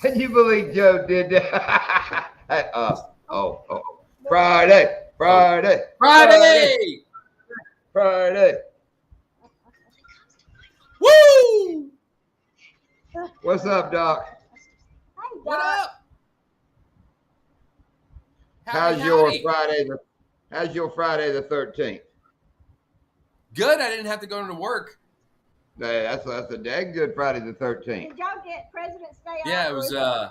Can you believe Joe did that? Hey, Friday, Oh, Friday, Friday, Friday! Friday. Woo! What's up, Doc? Hey, What Doc. up? Howdy, How's your howdy. Friday? How's your Friday the 13th? Good. I didn't have to go into work. Hey, that's a dang good Friday the 13th. Did y'all get President's Day off? Yeah, it or was. is it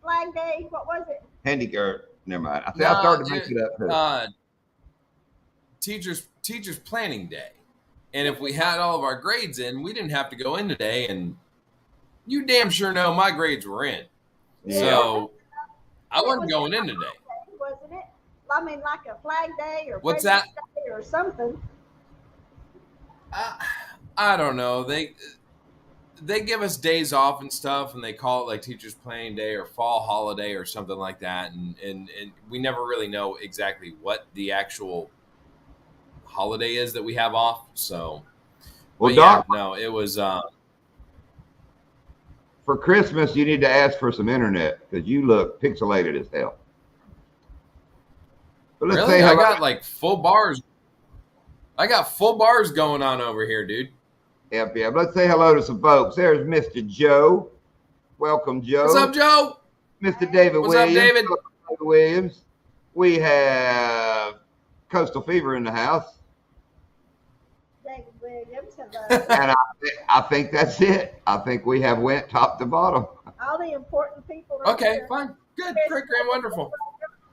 Flag Day. What was it? Never mind. I Nah, started to mix it up too. Teachers planning day, and if we had all of our grades in, we didn't have to go in today. And you damn sure know my grades were in, Yeah. so I It wasn't was going in Flag today. Day, wasn't it? I mean, like a Flag Day or What's President's Day or something. I don't know. They give us days off and stuff, and they call it like Teachers Planning Day or Fall Holiday or something like that, and we never really know exactly what the actual holiday is that we have off. So, Well, but Doc, yeah, no, it was. for Christmas, you need to ask for some internet because you look pixelated as hell. But let's Really, say I hello. got like full bars. I got full bars going on over here, dude. Yep. Let's say hello to some folks. There's Mr. Joe. Welcome, Joe. What's up, Joe? Mr. David What's up, Williams. David? Welcome, David Williams. We have Coastal Fever in the house. David Williams. Hello. And I think that's it. I think we have went top to bottom. All the important people. Are Okay, here. fine, good, great, grand, wonderful.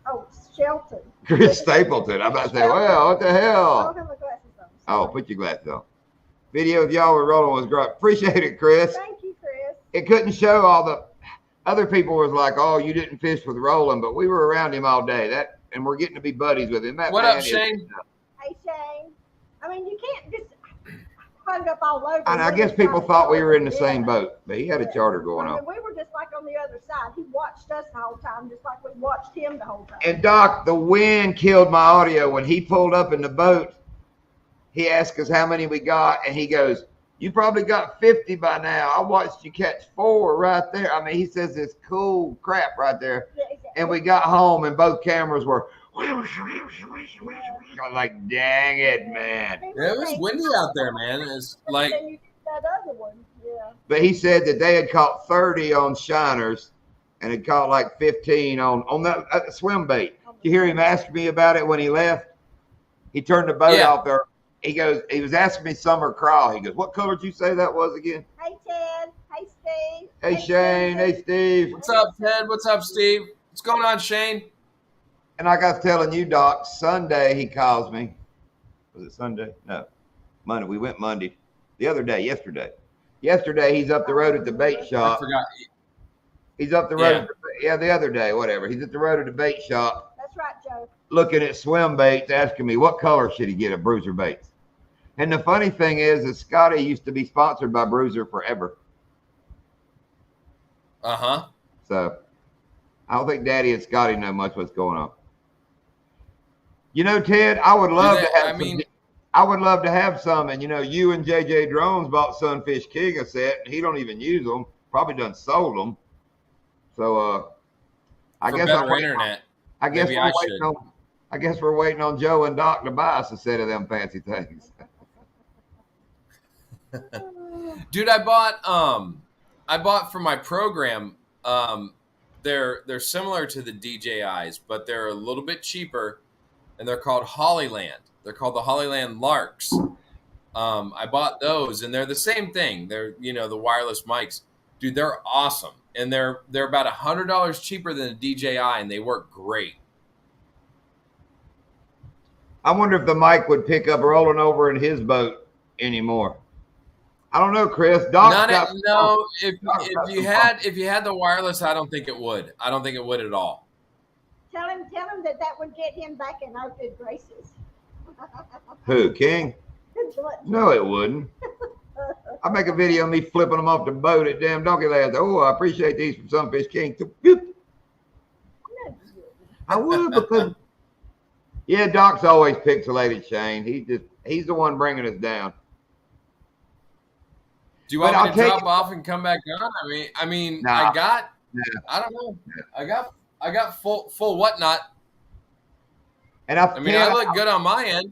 Oh, Shelton. Chris Stapleton. I'm about to say, well, what the I hell? don't have my glasses on. Oh, put your glasses on. Video of y'all with rolling was great. Appreciate it, Chris. Thank you, Chris. It couldn't show all the other people was like, oh, you didn't fish with Roland, but we were around him all day. And we're getting to be buddies with him. That What man up, is- Shane? Hey, Shane. I mean, you can't just hung up all over. And I him. guess Just people trying to thought we show were in the us same yeah. boat, but he had a charter going I mean, on. we were just like on the other side. He watched us the whole time, just like we watched him the whole time. And Doc, the wind killed my audio. When he pulled up in the boat, he asked us how many we got, and he goes, you probably got 50 by now. I watched you catch 4 right there. I mean, he says this cool crap right there. Yeah, exactly. And we got home, and both cameras were like, dang it, man. Yeah, it was windy out there, man. It's like, Then you did that other one. Yeah. But he said that they had caught 30 on shiners and had caught like 15 on that swim bait. You hear him ask me about it when he left? He turned the boat Yeah. out there. He goes, he was asking me summer crawl. He goes, what color did you say that was again? Hey, Ted. Hey, Steve. Hey, Shane. Hey, Steve. what's up, Ted? What's up, Steve? What's going on, Shane? And like I was telling you, Doc, Sunday he calls me. Was it Sunday? No. Monday. We went Monday. The other day, yesterday. Yesterday, he's up the road at the bait I shop. forgot. He's up the road. The other day, whatever. He's at the road at the bait shop That's right, Joe. looking at swim baits, asking me what color should he get of Bruiser baits. And the funny thing is Scotty used to be sponsored by Bruiser forever. Uh-huh. So I don't think Daddy and Scotty know much what's going on. You know, Ted, I would love to have I would love to have some. And, you know, you and JJ Drones bought Sunfish King a set, and he don't even use them. Probably done sold them. So I For guess better internet. I guess Maybe we're I waiting should. on. I guess we're waiting on Joe and Doc to buy us a set of them fancy things. Dude, I bought for my program. They're similar to the DJIs, but they're a little bit cheaper, and they're called Hollyland. They're called the Hollyland Larks. I bought those, and they're the same thing. They're the wireless mics, dude. They're awesome, and they're about $100 cheaper than a DJI, and they work great. I wonder if the mic would pick up rolling over in his boat anymore. I don't know, Chris. No. If you had the wireless, I don't think it would. I don't think it would at all. Tell him that would get him back in our good graces. Who, King? No, it wouldn't. I make a video of me flipping them off the boat at damn Donkey Land. Oh, I appreciate these from Sunfish King. I would because yeah, Doc's always pixelated, Shane. He's the one bringing us down. Do you But want me I'll to take drop it. off and come back on? I mean, Nah. I got I don't know. I got full whatnot. And I mean, I look good on my end.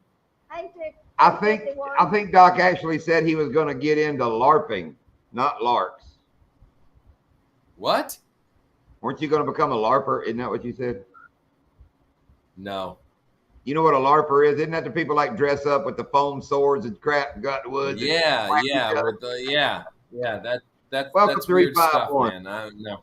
I think Doc actually said he was going to get into LARPing, not larks. What? Weren't you going to become a LARPer? Isn't that what you said? No. You know what a LARPer is? Isn't that the people like dress up with the foam swords and crap, gut woods? Yeah. That's weird stuff, man. No.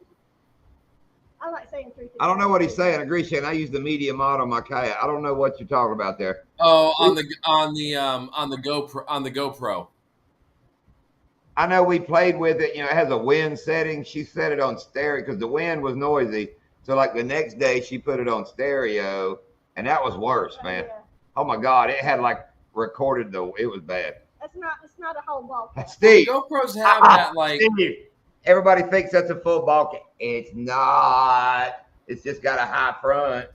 I like saying 351. I don't know what he's saying. I agree, Shane. I use the media mod on my kayak. I don't know what you're talking about there. Oh, on the GoPro. I know we played with it. You know, it has a wind setting. She set it on stereo because the wind was noisy. So like the next day, she put it on stereo, and that was worse, man. Yeah. Oh my God, it had like recorded it was bad. It's not a whole ball. Steve, GoPros have that like. Steve, everybody thinks that's a full bulk. It's not. It's just got a high front.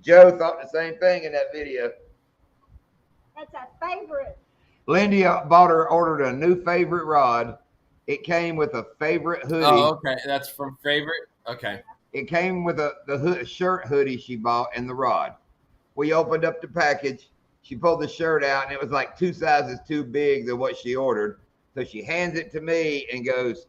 Joe thought the same thing in that video. That's a favorite. Lindy ordered a new favorite rod. It came with a favorite hoodie. Oh, okay. That's from favorite? Okay. It came with the shirt hoodie she bought and the rod. We opened up the package. She pulled the shirt out, and it was like 2 sizes too big than what she ordered. So she hands it to me and goes,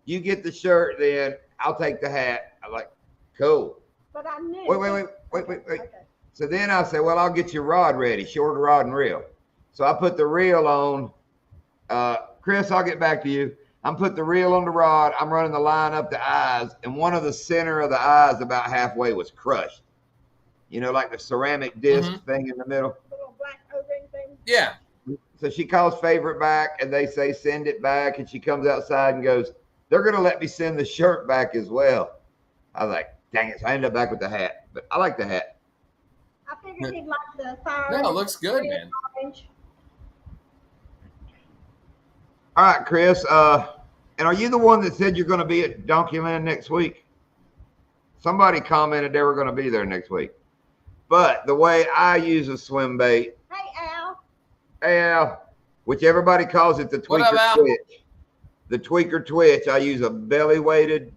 "You get the shirt, then I'll take the hat." I'm like, "Cool." But I knew. Wait. Okay. So then I said, "Well, I'll get your rod ready." She ordered a rod and reel. So I put the reel on. Chris, I'll get back to you. I'm putting the reel on the rod. I'm running the line up the eyes, and one of the center of the eyes about halfway was crushed. You know, like the ceramic disc thing in the middle. The little black O-ring thing. Yeah. So she calls favorite back, and they say send it back, and she comes outside and goes, "They're going to let me send the shirt back as well." I was like, dang it. So I ended up back with the hat, but I like the hat. I figured he'd like the fire. No, it looks good, man. Orange. All right, Chris. And are you the one that said you're going to be at Donkeyland next week? Somebody commented they were going to be there next week. But the way I use a swim bait. Hey, Al. Which everybody calls it the tweaker twitch. The tweaker twitch. I use a belly weighted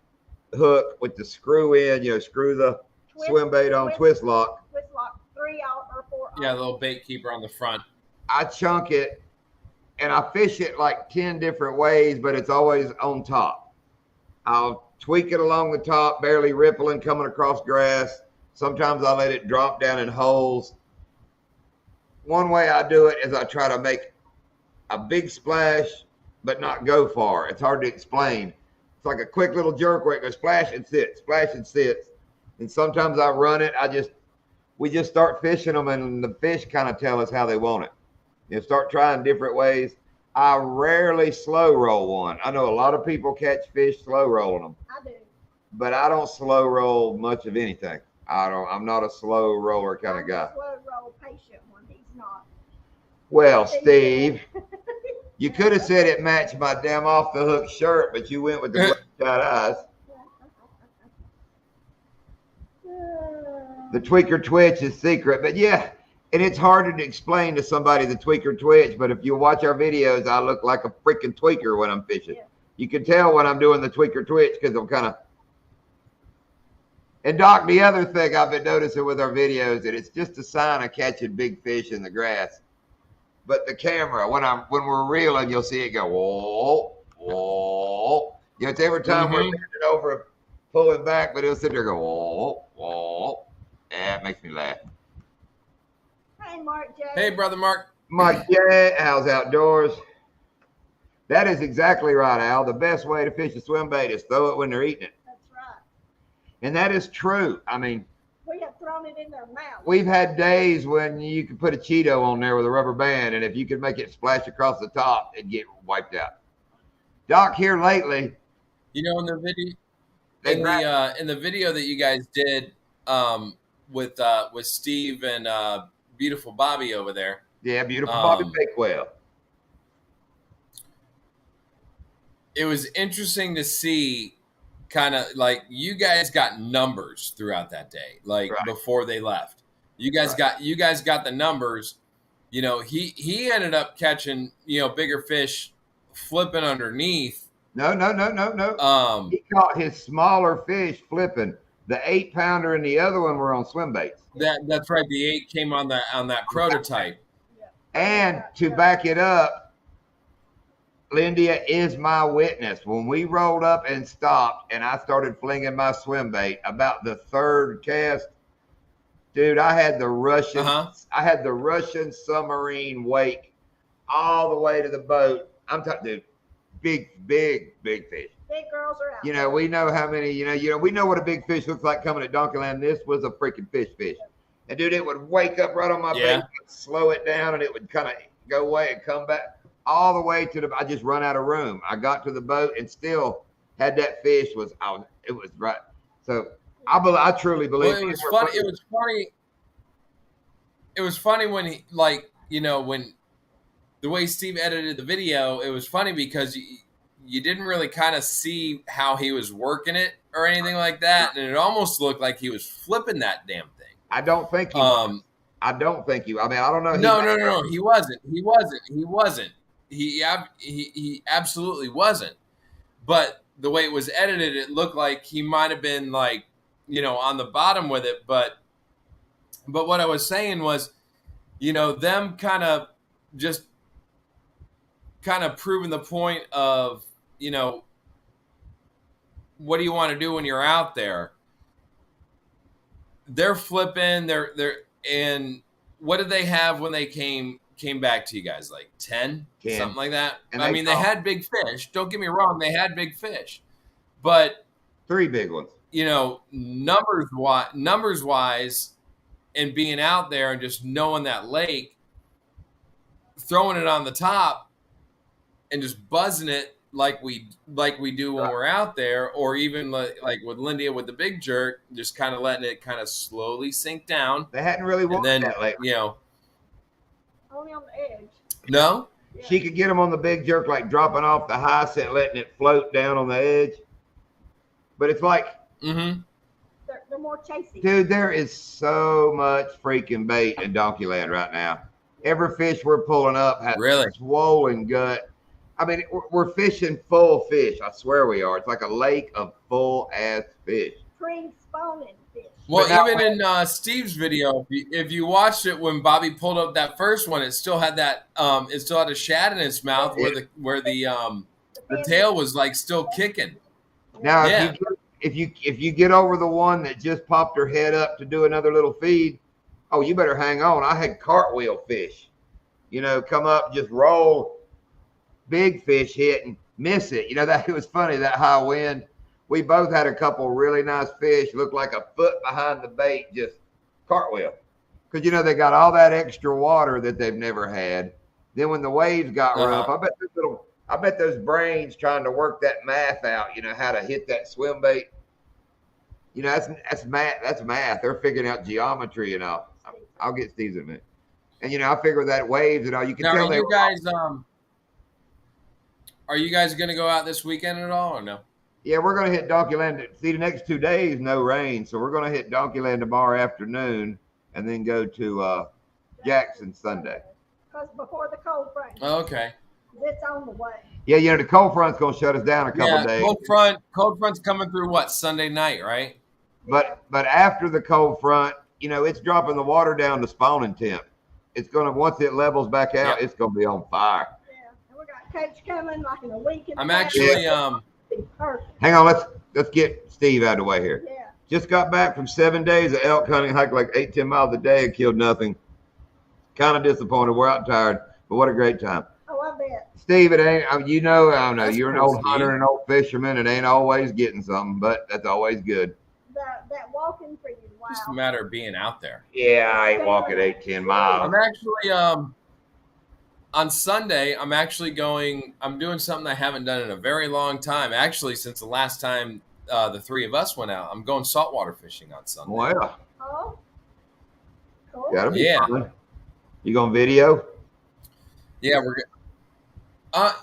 hook with the screw in. You know, screw the swim bait on twist lock. Twist lock 3 or 4. Yeah, a little bait keeper on the front. I chunk it. And I fish it like 10 different ways, but it's always on top. I'll tweak it along the top, barely rippling, coming across grass. Sometimes I let it drop down in holes. One way I do it is I try to make a big splash, but not go far. It's hard to explain. It's like a quick little jerk where it goes splash and sits, splash and sits. And sometimes I run it. We just start fishing them, and the fish kind of tell us how they want it. You start trying different ways. I rarely slow roll one. I know a lot of people catch fish slow rolling them. I do. But I don't slow roll much of anything. I'm not a slow roller kind of guy. Slow roll patient one. He's not. Well, Steve, you could have said it matched my damn off the hook shirt, but you went with the bloodshot eyes. The tweaker twitch is secret, but yeah. And it's harder to explain to somebody the tweaker twitch, but if you watch our videos, I look like a freaking tweaker when I'm fishing. Yeah. You can tell when I'm doing the tweaker twitch because I'm kind of. And Doc, the other thing I've been noticing with our videos, that it's just a sign of catching big fish in the grass. But the camera, when we're reeling, you'll see it go whoa, whoa. You know, it's every time we're bending over, pulling back, but it'll sit there and go whoa, whoa. Yeah, it makes me laugh. Hey, Mark J. Hey, brother Mark. Mike J. Al's Outdoors. That is exactly right, Al. The best way to fish a swim bait is throw it when they're eating it. That's right. And that is true. I mean, we have thrown it in their mouth. We've had days when you could put a Cheeto on there with a rubber band, and if you could make it splash across the top, it'd get wiped out. Doc, here lately. You know, in the video that you guys did with Steve and beautiful Bobby over there. Yeah, beautiful Bobby Bakewell. It was interesting to see kind of like you guys got numbers throughout that day, like before they left. You guys got the numbers. You know, he ended up catching, you know, bigger fish flipping underneath No. He caught his smaller fish flipping. The 8-pounder and the other one were on swim baits. That's right. The 8 came on that prototype. And to back it up, Lindia is my witness. When we rolled up and stopped, and I started flinging my swim bait, about the third cast, dude, I had the Russian submarine wake all the way to the boat. I'm talking, dude, big fish. Big girls are out. You know, we know how many. We know what a big fish looks like coming at Donkeyland. This was a freaking fish, and dude, it would wake up right on my bait, slow it down, and it would kind of go away and come back all the way to the. I just run out of room. I got to the boat and still had that fish. It was right. So I truly believe. Well, it was funny. It was funny when he when the way Steve edited the video. It was funny because you didn't really kind of see how he was working it or anything like that, and it almost looked like he was flipping that damn thing. I don't think he was. I don't think you. I mean, I don't know. No. He wasn't. He absolutely wasn't. But the way it was edited, it looked like he might have been on the bottom with it. But what I was saying was, them kind of proving the point of, what do you want to do when you're out there? They're flipping. And what did they have when they came back to you guys? Like 10, something like that. And I mean, they had big fish. Don't get me wrong, they had big fish, but 3 big ones. Numbers wise, and being out there and just knowing that lake, throwing it on the top, and just buzzing it like we do when we're out there, or even like with Lindia with the big jerk, just kind of letting it kind of slowly sink down. They hadn't really worked that late. Only on the edge. No? Yeah. She could get them on the big jerk, like dropping off the high set, letting it float down on the edge. But it's like, they're more chasey. Dude, there is so much freaking bait in Donkeyland right now. Every fish we're pulling up has a swollen gut. I mean, we're fishing full fish. I swear we are. It's like a lake of full ass fish. Spawning fish. Well, even in Steve's video, if you watched it when Bobby pulled up that first one, it still had that. It still had a shad in its mouth where the tail was like still kicking. Now, if you get over the one that just popped her head up to do another little feed, oh, you better hang on. I had cartwheel fish, come up, just roll. Big fish hit and miss it. That it was funny, that high wind. We both had a couple really nice fish, looked like a foot behind the bait, just cartwheel. Because they got all that extra water that they've never had. Then when the waves got rough, I bet those brains trying to work that math out, how to hit that swim bait. That's math. That's math. They're figuring out geometry and all. I'll get Steve's in a minute. And I figure that waves and all. You can now, tell are you guys going to go out this weekend at all or no? Yeah, we're going to hit Donkeyland. See, the next 2 days, no rain. So we're going to hit Donkeyland tomorrow afternoon and then go to Jackson Sunday. Because before the cold front. Oh, okay. It's on the way. Yeah, the cold front's going to shut us down a couple days. Cold front's coming through Sunday night, right? But after the cold front, it's dropping the water down to spawning temp. It's going to, once it levels back out, it's going to be on fire. Coach coming like in a week. I'm actually hang on, let's get Steve out of the way here. Yeah. Just got back from 7 days of elk hunting, hiked like 8-10 miles a day and killed nothing. Kind of disappointed. We're out tired, but what a great time. Oh, I bet. Steve, it ain't. I don't know. You're an old hunter and an old fisherman. It ain't always getting something, but that's always good. That walking for you. Wow. Just a matter of being out there. Yeah, I ain't walking 8-10 miles. I'm actually on Sunday, I'm doing something I haven't done in a very long time. Actually, since the last time the 3 of us went out, I'm going saltwater fishing on Sunday. Wow. Oh, cool. That'll be fun. You going video? Yeah, we're good.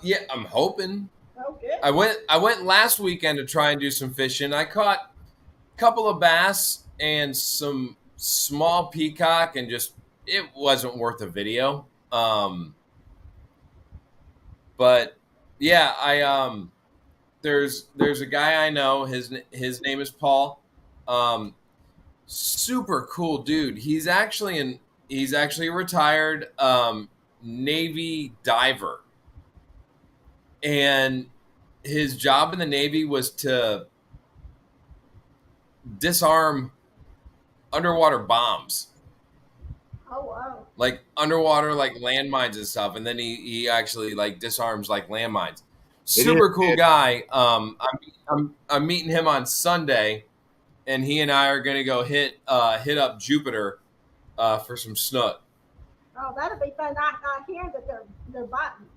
Yeah, I'm hoping. Oh, good. I went last weekend to try and do some fishing. I caught a couple of bass and some small peacock, and just it wasn't worth a video. But yeah, there's a guy I know. His name is Paul. Super cool dude. He's actually a retired Navy diver, and his job in the Navy was to disarm underwater bombs. Oh wow! Like underwater, like landmines and stuff, and then he actually like disarms like landmines. Super cool guy. I'm meeting him on Sunday, and he and I are gonna go hit up Jupiter for some snook. Oh, that'll be fun. I hear that they're biting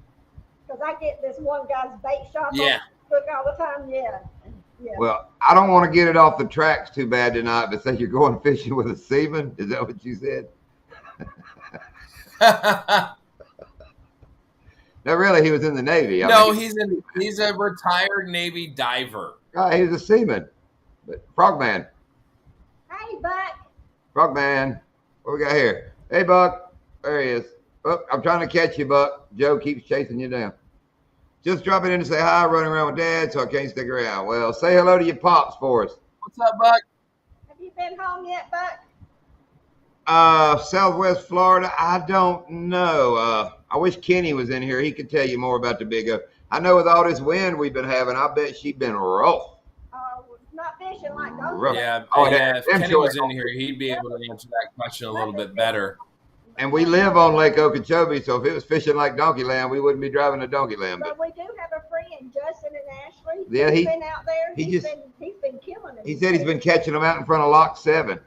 because I get this one guy's bait shop on Facebook all the time. Yeah. Well, I don't want to get it off the tracks too bad tonight, but say you're going fishing with a seaman. Is that what you said? No, really, he was in the Navy. He's a retired Navy diver. He was a seaman, but Frogman. Hey, Buck. Frogman, what we got here? Hey, Buck. There he is. Oh, I'm trying to catch you, Buck. Joe keeps chasing you down. Just dropping in to say hi, running around with Dad, so I can't stick around. Well, say hello to your pops for us. What's up, Buck? Have you been home yet, Buck? Southwest Florida, I don't know. I wish Kenny was in here. He could tell you more about the Big O. I know with all this wind we've been having, I bet she's been rough. Not fishing like those. Yeah, if Kenny was in here, he'd be able to answer that question a little bit better. And we live on Lake Okeechobee, so if it was fishing like Donkey Land, we wouldn't be driving to Donkey Land. But we do have a friend, Justin and Ashley. Yeah, he's been out there. He's been killing it. He said he's been catching them out in front of Lock 7.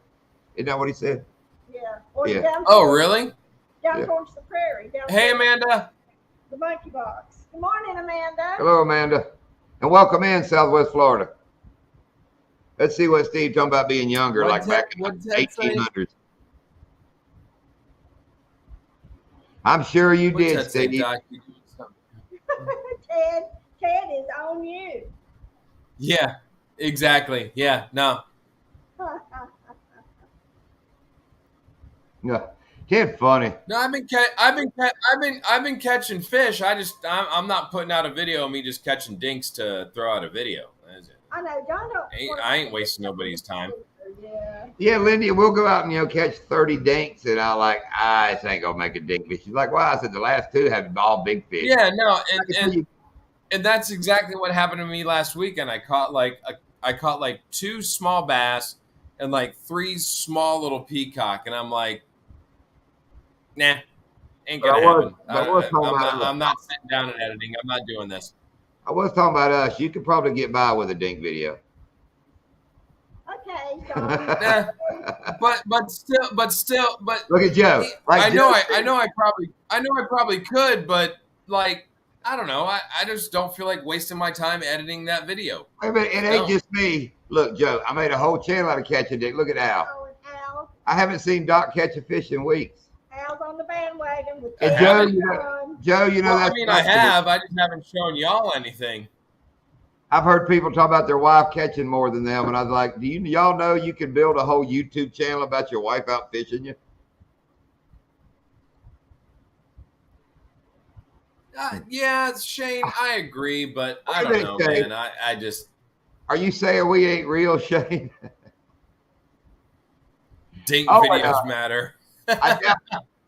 Isn't that what he said? Yeah. Or Really? Down towards the prairie. Hey, Amanda. The monkey box. Good morning, Amanda. Hello, Amanda. And welcome in, Southwest Florida. Let's see what Steve talking about being younger, back in the 1800s. I'm sure you did, Steve. Ted is on you. Yeah, exactly. Yeah, no. No, Ted funny. No, I've been catching fish. I'm not putting out a video of me just catching dinks to throw out a video. I know, John. I ain't wasting nobody's time. Yeah, Lindy, we'll go out and catch 30 dinks, and I this ain't gonna make a dink fish. She's like, "Why?" I said the last two have all big fish. Yeah, no, and that's exactly what happened to me last weekend. I caught like 2 small bass and like 3 small little peacock, and I'm like, nah, ain't gonna happen. I'm not sitting down and editing. I'm not doing this. I was talking about us. You could probably get by with a dink video. Okay, but still, look at Joe. I know I probably could, but like I don't know. I just don't feel like wasting my time editing that video. Wait a minute, it ain't just me. Look, Joe, I made a whole channel out of catching dick. Look at Al. Oh, and Al. I haven't seen Doc catch a fish in weeks. Al's on the bandwagon with Joe, I mean, I have. I just haven't shown y'all anything. I've heard people talk about their wife catching more than them, and I was like, "Do y'all know you can build a whole YouTube channel about your wife out fishing you?" Yeah, Shane, I agree, but I don't know, man. I just. Are you saying we ain't real, Shane? Dink videos matter.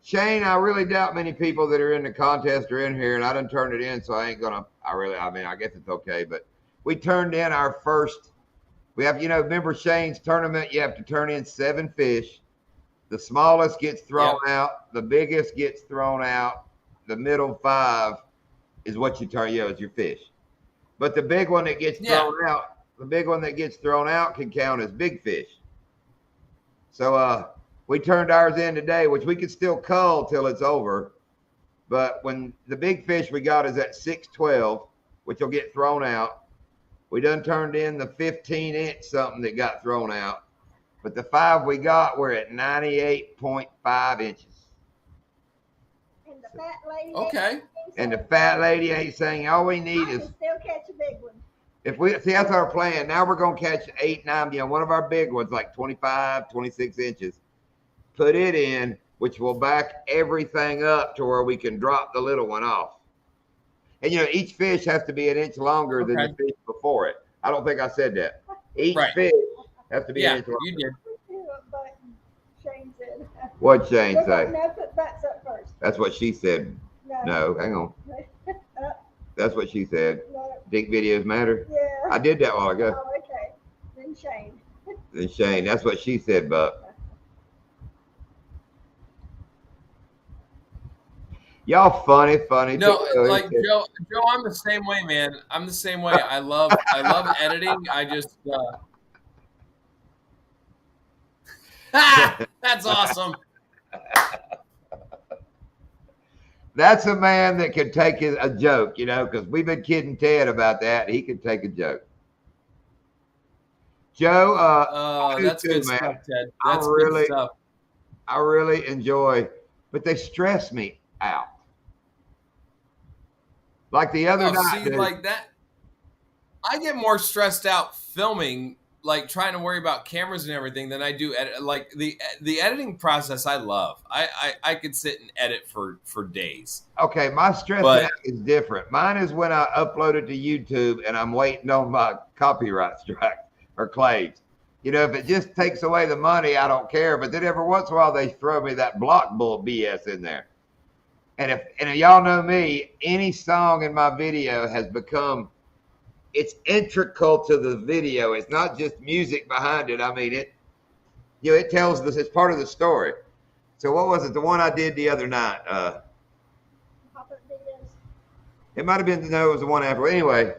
Shane, I really doubt many people that are in the contest are in here, and I done turned it in, so I ain't gonna. I guess it's okay, but we turned in our first. We have, remember Shane's tournament? You have to turn in 7 fish. The smallest gets thrown out. The biggest gets thrown out. The middle 5 is what you turn. Is your fish. But the big one that gets thrown out, can count as big fish. So we turned ours in today, which we could still cull till it's over. But when the big fish we got is at 612, which will get thrown out. We done turned in the 15-inch something that got thrown out. But the 5 we got, we're at 98.5 inches. And the fat lady. Okay. And the fat lady ain't saying all we need is. Still catch a big one. If we see, that's our plan. Now we're gonna catch 8, 9. One of our big ones, like 25, 26 inches. Put it in, which will back everything up to where we can drop the little one off. And each fish has to be an inch longer than the fish before it. I don't think I said that. Each fish has to be an inch longer. You did. But Shane said. What'd Shane say? No, put butts up first. That's what she said. No, hang on. That's what she said. No. Think videos matter? Yeah. I did that a while ago. Oh, okay. Then Shane. Then Shane. That's what she said, Buck. Y'all funny. No, like Joe, I'm the same way, man. I'm the same way. I love editing. I just that's awesome. That's a man that can take a joke, because we've been kidding Ted about that. He can take a joke. Joe, that's good stuff, Ted. That's good stuff. I really enjoy, but they stress me out. Like the other night. See, like that, I get more stressed out filming, like trying to worry about cameras and everything, than I do edit. Like the editing process, I love. I could sit and edit for days. Okay, my stress out is different. Mine is when I upload it to YouTube and I'm waiting on my copyright strike or claims. If it just takes away the money, I don't care. But then every once in a while they throw me that block bull BS in there. And if y'all know me, any song in my video has become, it's integral to the video. It's not just music behind it. I mean, it tells this. It's part of the story. So what was it? The one I did the other night. It might have been, no, it was the one after. Anyway,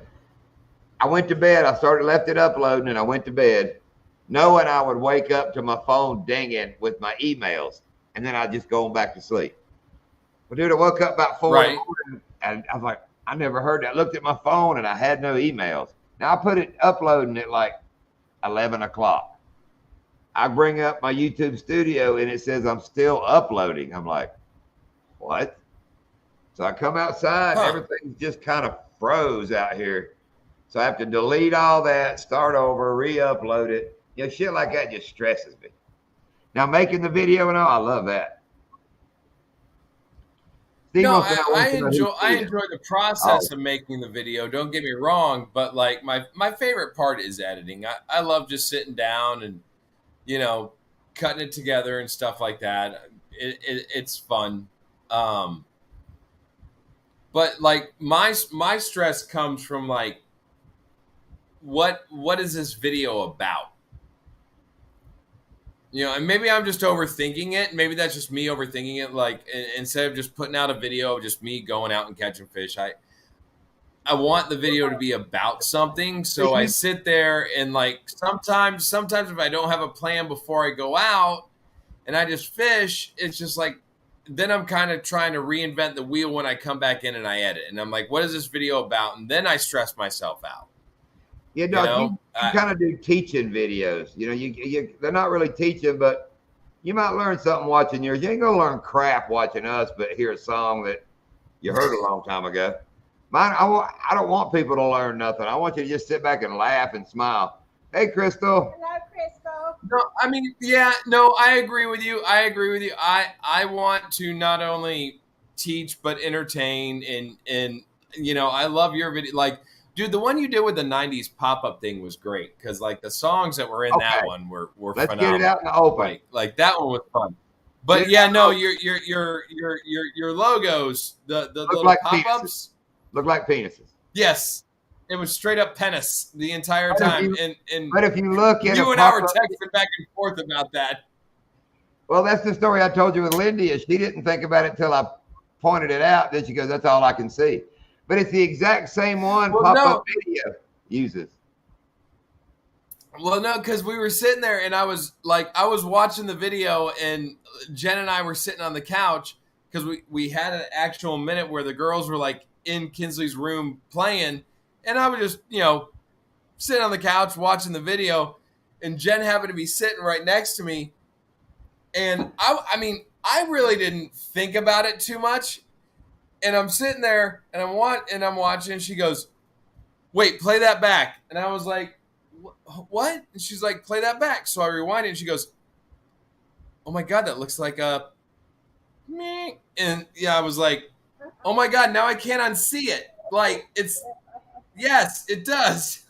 I went to bed. I left it uploading, and I went to bed, knowing I would wake up to my phone dinging with my emails, and then I'd just go on back to sleep. Well, dude, I woke up about 4 in the morning, and I was like, I never heard that. I looked at my phone, and I had no emails. Now, I put it uploading at like 11 o'clock. I bring up my YouTube studio, and it says I'm still uploading. I'm like, what? So I come outside, and everything just kind of froze out here. So I have to delete all that, start over, re-upload it. Shit like that just stresses me. Now, making the video and all, I love that. No, I enjoy the process of making the video. Don't get me wrong, but like my favorite part is editing. I love just sitting down and cutting it together and stuff like that. It's fun. But like my stress comes from like what is this video about? And maybe I'm just overthinking it. Maybe that's just me overthinking it. Like, instead of just putting out a video of just me going out and catching fish, I want the video to be about something. So I sit there and like, sometimes if I don't have a plan before I go out and I just fish, it's just like, then I'm kind of trying to reinvent the wheel when I come back in and I edit. And I'm like, what is this video about? And then I stress myself out. You kind of do teaching videos. They're not really teaching, but you might learn something watching yours. You ain't gonna learn crap watching us, but hear a song that you heard a long time ago. Mine, I don't want people to learn nothing. I want you to just sit back and laugh and smile. Hey, Crystal. Hello, Crystal. No, I mean, yeah, no, I agree with you. I want to not only teach but entertain, and I love your video. Like, dude, the one you did with the 90s pop-up thing was great because like the songs that were in that one were Let's phenomenal. Get it out in the open. Like that one was fun. But yeah, no, your logos, the little like pop-ups look like penises. Yes. It was straight up penis the entire time. But if you look at you and I were texting back and forth about that. Well, that's the story I told you with Lindy. Is she didn't think about it until I pointed it out. Then she goes, "That's all I can see." But it's the exact same one pop-up video uses. Well, no, because we were sitting there and I was watching the video and Jen and I were sitting on the couch because we had an actual minute where the girls were like in Kinsley's room playing. And I was just, sitting on the couch watching the video and Jen happened to be sitting right next to me. And I really didn't think about it too much. And I'm sitting there and I'm watching and she goes, "Wait, play that back." And I was like, "What?" And she's like, "Play that back." So I rewind it and she goes, "Oh my God, that looks like a meh." And yeah, I was like, "Oh my God, now I can't unsee it." Like yes, it does.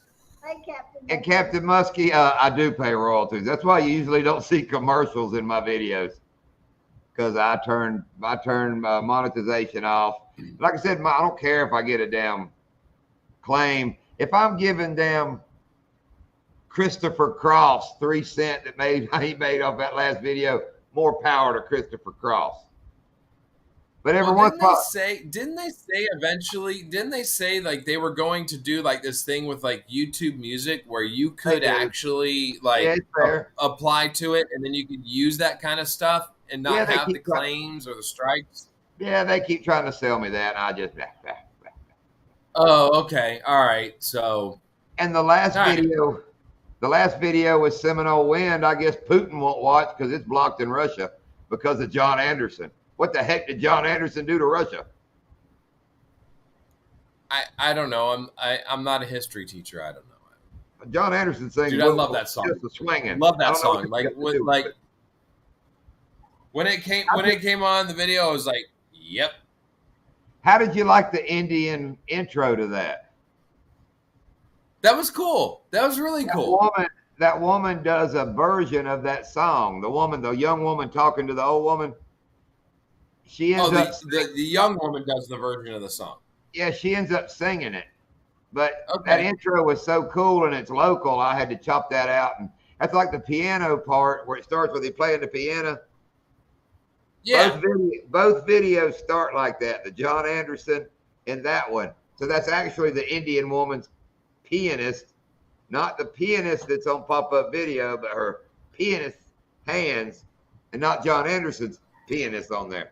Hey, Captain. And Captain Muskie, I do pay royalties. That's why you usually don't see commercials in my videos, because I turn monetization off. Like I said, I don't care if I get a damn claim. If I'm giving damn Christopher Cross 3 cents that he made off that last video, more power to Christopher Cross. But didn't they say eventually, didn't they say like they were going to do like this thing with like YouTube Music where you could actually like apply to it and then you could use that kind of stuff and not have the claims or the strikes? Yeah, they keep trying to sell me that, and I just Oh, okay. All right. So and the last video was Seminole Wind. I guess Putin won't watch because it's blocked in Russia because of John Anderson. What the heck did John Anderson do to Russia? I don't know. I'm not a history teacher. I don't know. John Anderson sings. Dude, I love that song. Just a swinging. Love that song. When it came on the video, I was like, "Yep." How did you like the Indian intro to that? That was cool. That was really cool. That woman does a version of that song. The young woman talking to the old woman. She ends up the young woman does the version of the song. Yeah, she ends up singing it. But that intro was so cool and it's local, I had to chop that out. And that's like the piano part where it starts with he playing the piano. Yeah. Both videos start like that, the John Anderson and that one. So that's actually the Indian woman's pianist, not the pianist that's on pop-up video, but her pianist hands, and not John Anderson's pianist on there.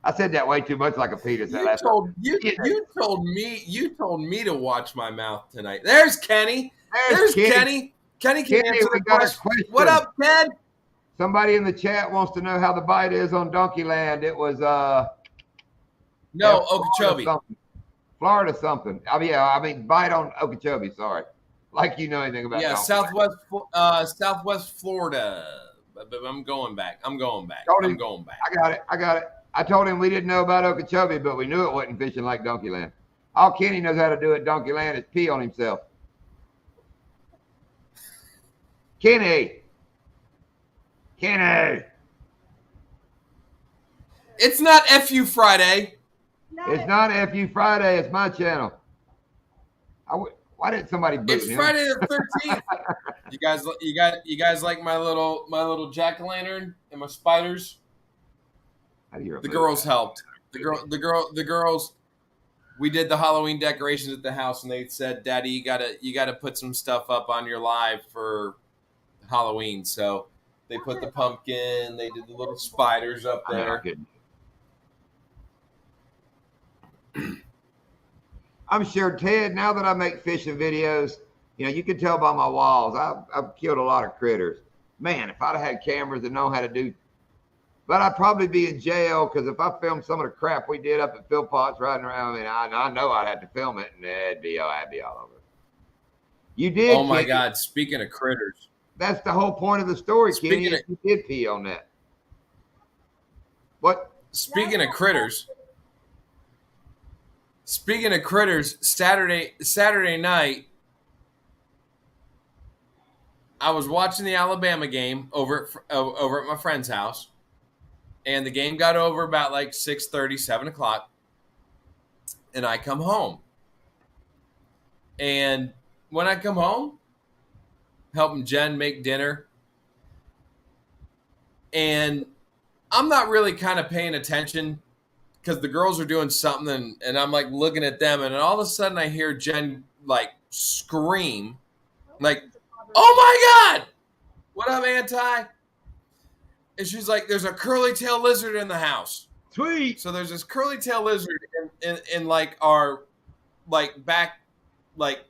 I said that way too much like a Peter. You told me to watch my mouth tonight. There's Kenny. There's Kenny. Kenny can answer the question. What up, Ken? Somebody in the chat wants to know how the bite is on Donkeyland. It was Okeechobee. Florida something. I mean bite on Okeechobee, sorry. Like you know anything about Southwest Florida. But I'm going back. I'm going back. I got it. I told him we didn't know about Okeechobee, but we knew it wasn't fishing like Donkeyland. All Kenny knows how to do at Donkeyland is pee on himself. Kenny. It's not FU Friday. No. It's not FU Friday. It's my channel. Why didn't somebody boot It's him? Friday the 13th. You guys like my little jack-o'-lantern and my spiders? The girls helped. The girls. We did the Halloween decorations at the house, and they said, "Daddy, you gotta put some stuff up on your live for Halloween." So they put the pumpkin. They did the little spiders up there. I'm sure, Ted, now that I make fishing videos, you can tell by my walls, I've killed a lot of critters. Man, if I'd have had cameras that know how to do, but I'd probably be in jail because if I filmed some of the crap we did up at Philpotts riding around, I know I'd have to film it and I'd be all over. You did. Oh my God! Speaking of critters, that's the whole point of the story, Kenny. You did pee on that. What? Speaking of critters, Saturday night, I was watching the Alabama game over at my friend's house, and the game got over about like 6:30, 7 o'clock, and I come home. And when I come home, helping Jen make dinner, and I'm not really kind of paying attention because the girls are doing something, and I'm like looking at them, and all of a sudden I hear Jen like scream, like, "Oh my God! What up, Anti?" And she's like, "There's a curly tail lizard in the house." Sweet. So there's this curly tail lizard in like our like back like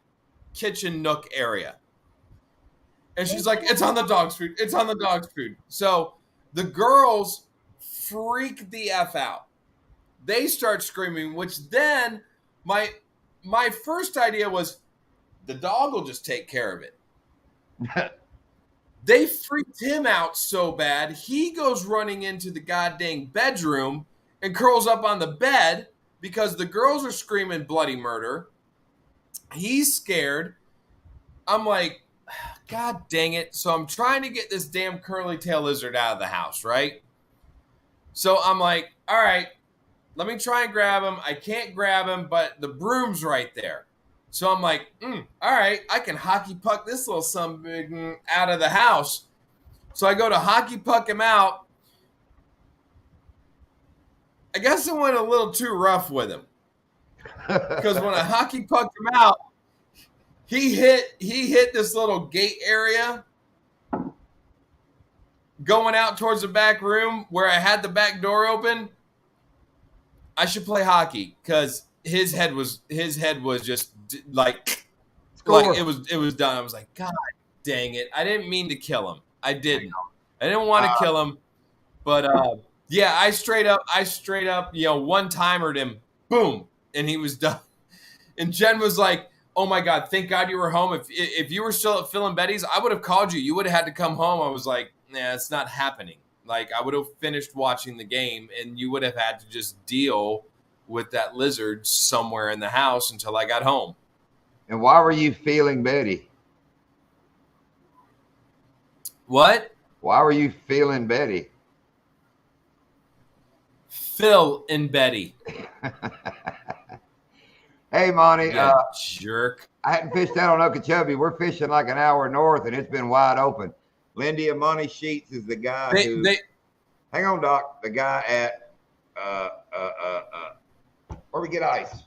kitchen nook area. And she's like, "It's on the dog's food. It's on the dog's food." So the girls freak the F out. They start screaming, which then my first idea was the dog will just take care of it. They freaked him out so bad, he goes running into the goddamn bedroom and curls up on the bed because the girls are screaming bloody murder. He's scared. I'm like, God dang it. So I'm trying to get this damn curly tail lizard out of the house, right? So I'm like, all right, let me try and grab him. I can't grab him, but the broom's right there. So I'm like, all right, I can hockey puck this little son out of the house. So I go to hockey puck him out. I guess I went a little too rough with him. Because when I hockey pucked him out, he hit this little gate area going out towards the back room where I had the back door open. I should play hockey because his head was just like it was done. I was like, God dang it. I didn't mean to kill him. I didn't want to kill him. But yeah, I straight up, one-timered him. Boom. And he was done. And Jen was like, oh my God, thank God you were home. If you were still at Phil and Betty's, I would have called you. You would have had to come home. I was like, nah, it's not happening. Like, I would have finished watching the game, and you would have had to just deal with that lizard somewhere in the house until I got home. And why were you feeling Betty? What? Why were you feeling Betty? Phil and Betty. Hey, Monty. Jerk. I hadn't fished out on Okeechobee. We're fishing like an hour north, and it's been wide open. Lindy and Monty Sheets is the guy hang on, Doc. The guy at where we get ice.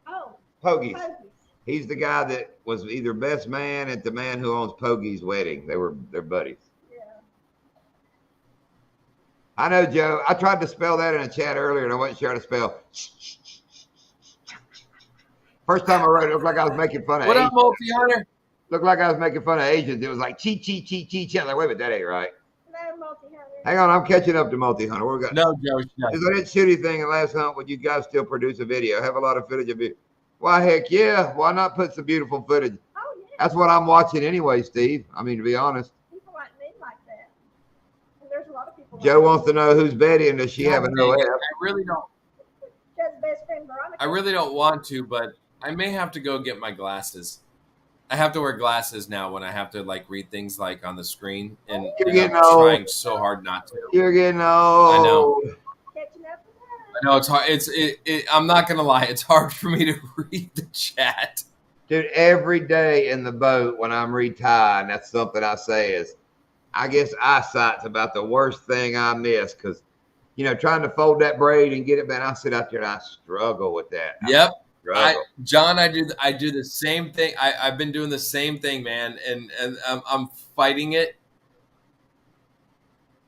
Oh, Pogies. Pogies. He's the guy that was either best man at the man who owns Pogies' wedding. They're buddies. Yeah. I know, Joe. I tried to spell that in a chat earlier, and I wasn't sure how to spell. First time I wrote it, looked like I was making fun of What Asians. up, Multi-Hunter? Looked like I was making fun of Asians. It was like cheat. I was like, wait a minute, that ain't right. No, Multi-Hunter. Hang on, I'm catching up to Multi-Hunter. What we got? No, Joe. Is I didn't shoot anything in last hunt, would you guys still produce a video? Have a lot of footage of it. Why, heck yeah. Why not put some beautiful footage? Oh, yeah. That's what I'm watching anyway, Steve. I mean, to be honest. People like me like that. And there's a lot of people. Joe wants to know who's Betty and does she have an OF? I really don't. Joe's best friend, Veronica. I really don't want to, but I may have to go get my glasses. I have to wear glasses now when I have to like read things like on the screen, and I'm trying so hard not to. You're getting old. I know. Catching up with that. I know it's hard. I'm not gonna lie. It's hard for me to read the chat. Dude, every day in the boat when I'm retired, that's something I say is, I guess eyesight's about the worst thing I miss because, trying to fold that braid and get it back. I sit out there and I struggle with that. Yep. John, I do the same thing. I've been doing the same thing, man, and I'm fighting it.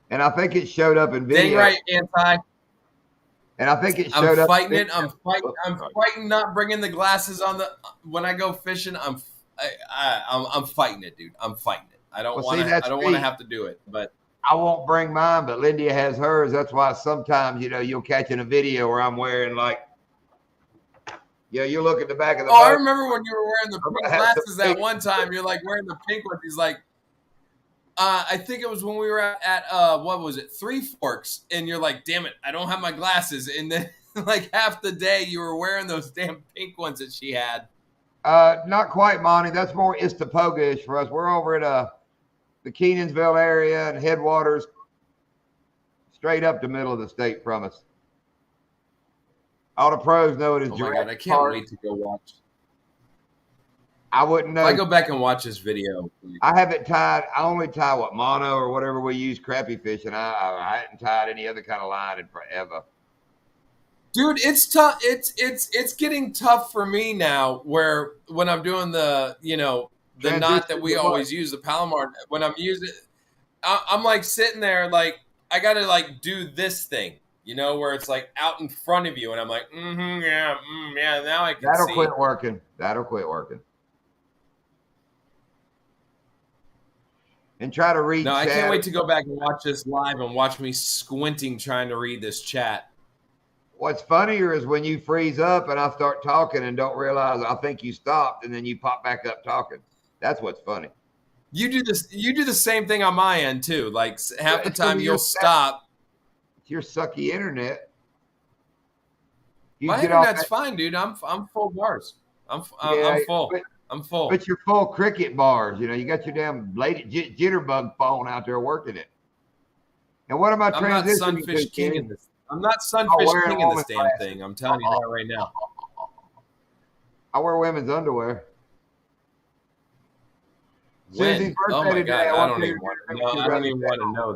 And I think it showed up in video. Dang right, Anti. And I think it showed up. Fighting it. I'm fighting not bringing the glasses on when I go fishing. I'm fighting it, dude. I'm fighting it. I don't want to have to do it, but I won't bring mine. But Lindy has hers. That's why sometimes you'll catch in a video where I'm wearing like. Yeah, you look at the back of the boat. I remember when you were wearing the pink glasses that one time. You're like wearing the pink ones. He's like, I think it was when we were at what was it, Three Forks, and you're like, damn it, I don't have my glasses. And then like half the day you were wearing those damn pink ones that she had. Not quite, Monty. That's more Istapoga-ish for us. We're over at the Kenansville area and Headwaters, straight up the middle of the state from us. All the pros know it is. Oh my God, I can't wait to go watch. I wouldn't know. If I go back and watch this video. I haven't tied. I only tie mono or whatever we use crappie fishing. I hadn't tied any other kind of line in forever. Dude, it's tough. It's getting tough for me now. Where when I'm doing the the knot that we always use, the Palomar. When I'm using, I'm like sitting there like I gotta like do this thing. Where it's like out in front of you, and I'm like, yeah. Now I can That'll see. quit working. That'll quit working. And try to read. No, I can't wait to go back and watch this live and watch me squinting trying to read this chat. What's funnier is when you freeze up and I start talking and don't realize I think you stopped, and then you pop back up talking. That's what's funny. You do this. You do the same thing on my end too. Like half the time you'll stop. Your sucky internet. You My get off internet's that, fine, dude. I'm full bars. yeah, I'm full. but, I'm full. but you're full cricket bars. You know, you got your damn jitterbug phone out there working it. And what am I I'm not transitioning to, Sunfish King kid? in this. I'm not Oh, Sunfish wearing King in this woman's damn glasses. thing. I'm telling you that right now. I wear women's underwear. When? Susie's Oh birthday my today. god, I I want don't you even to want to make know. sure I don't you even say want to know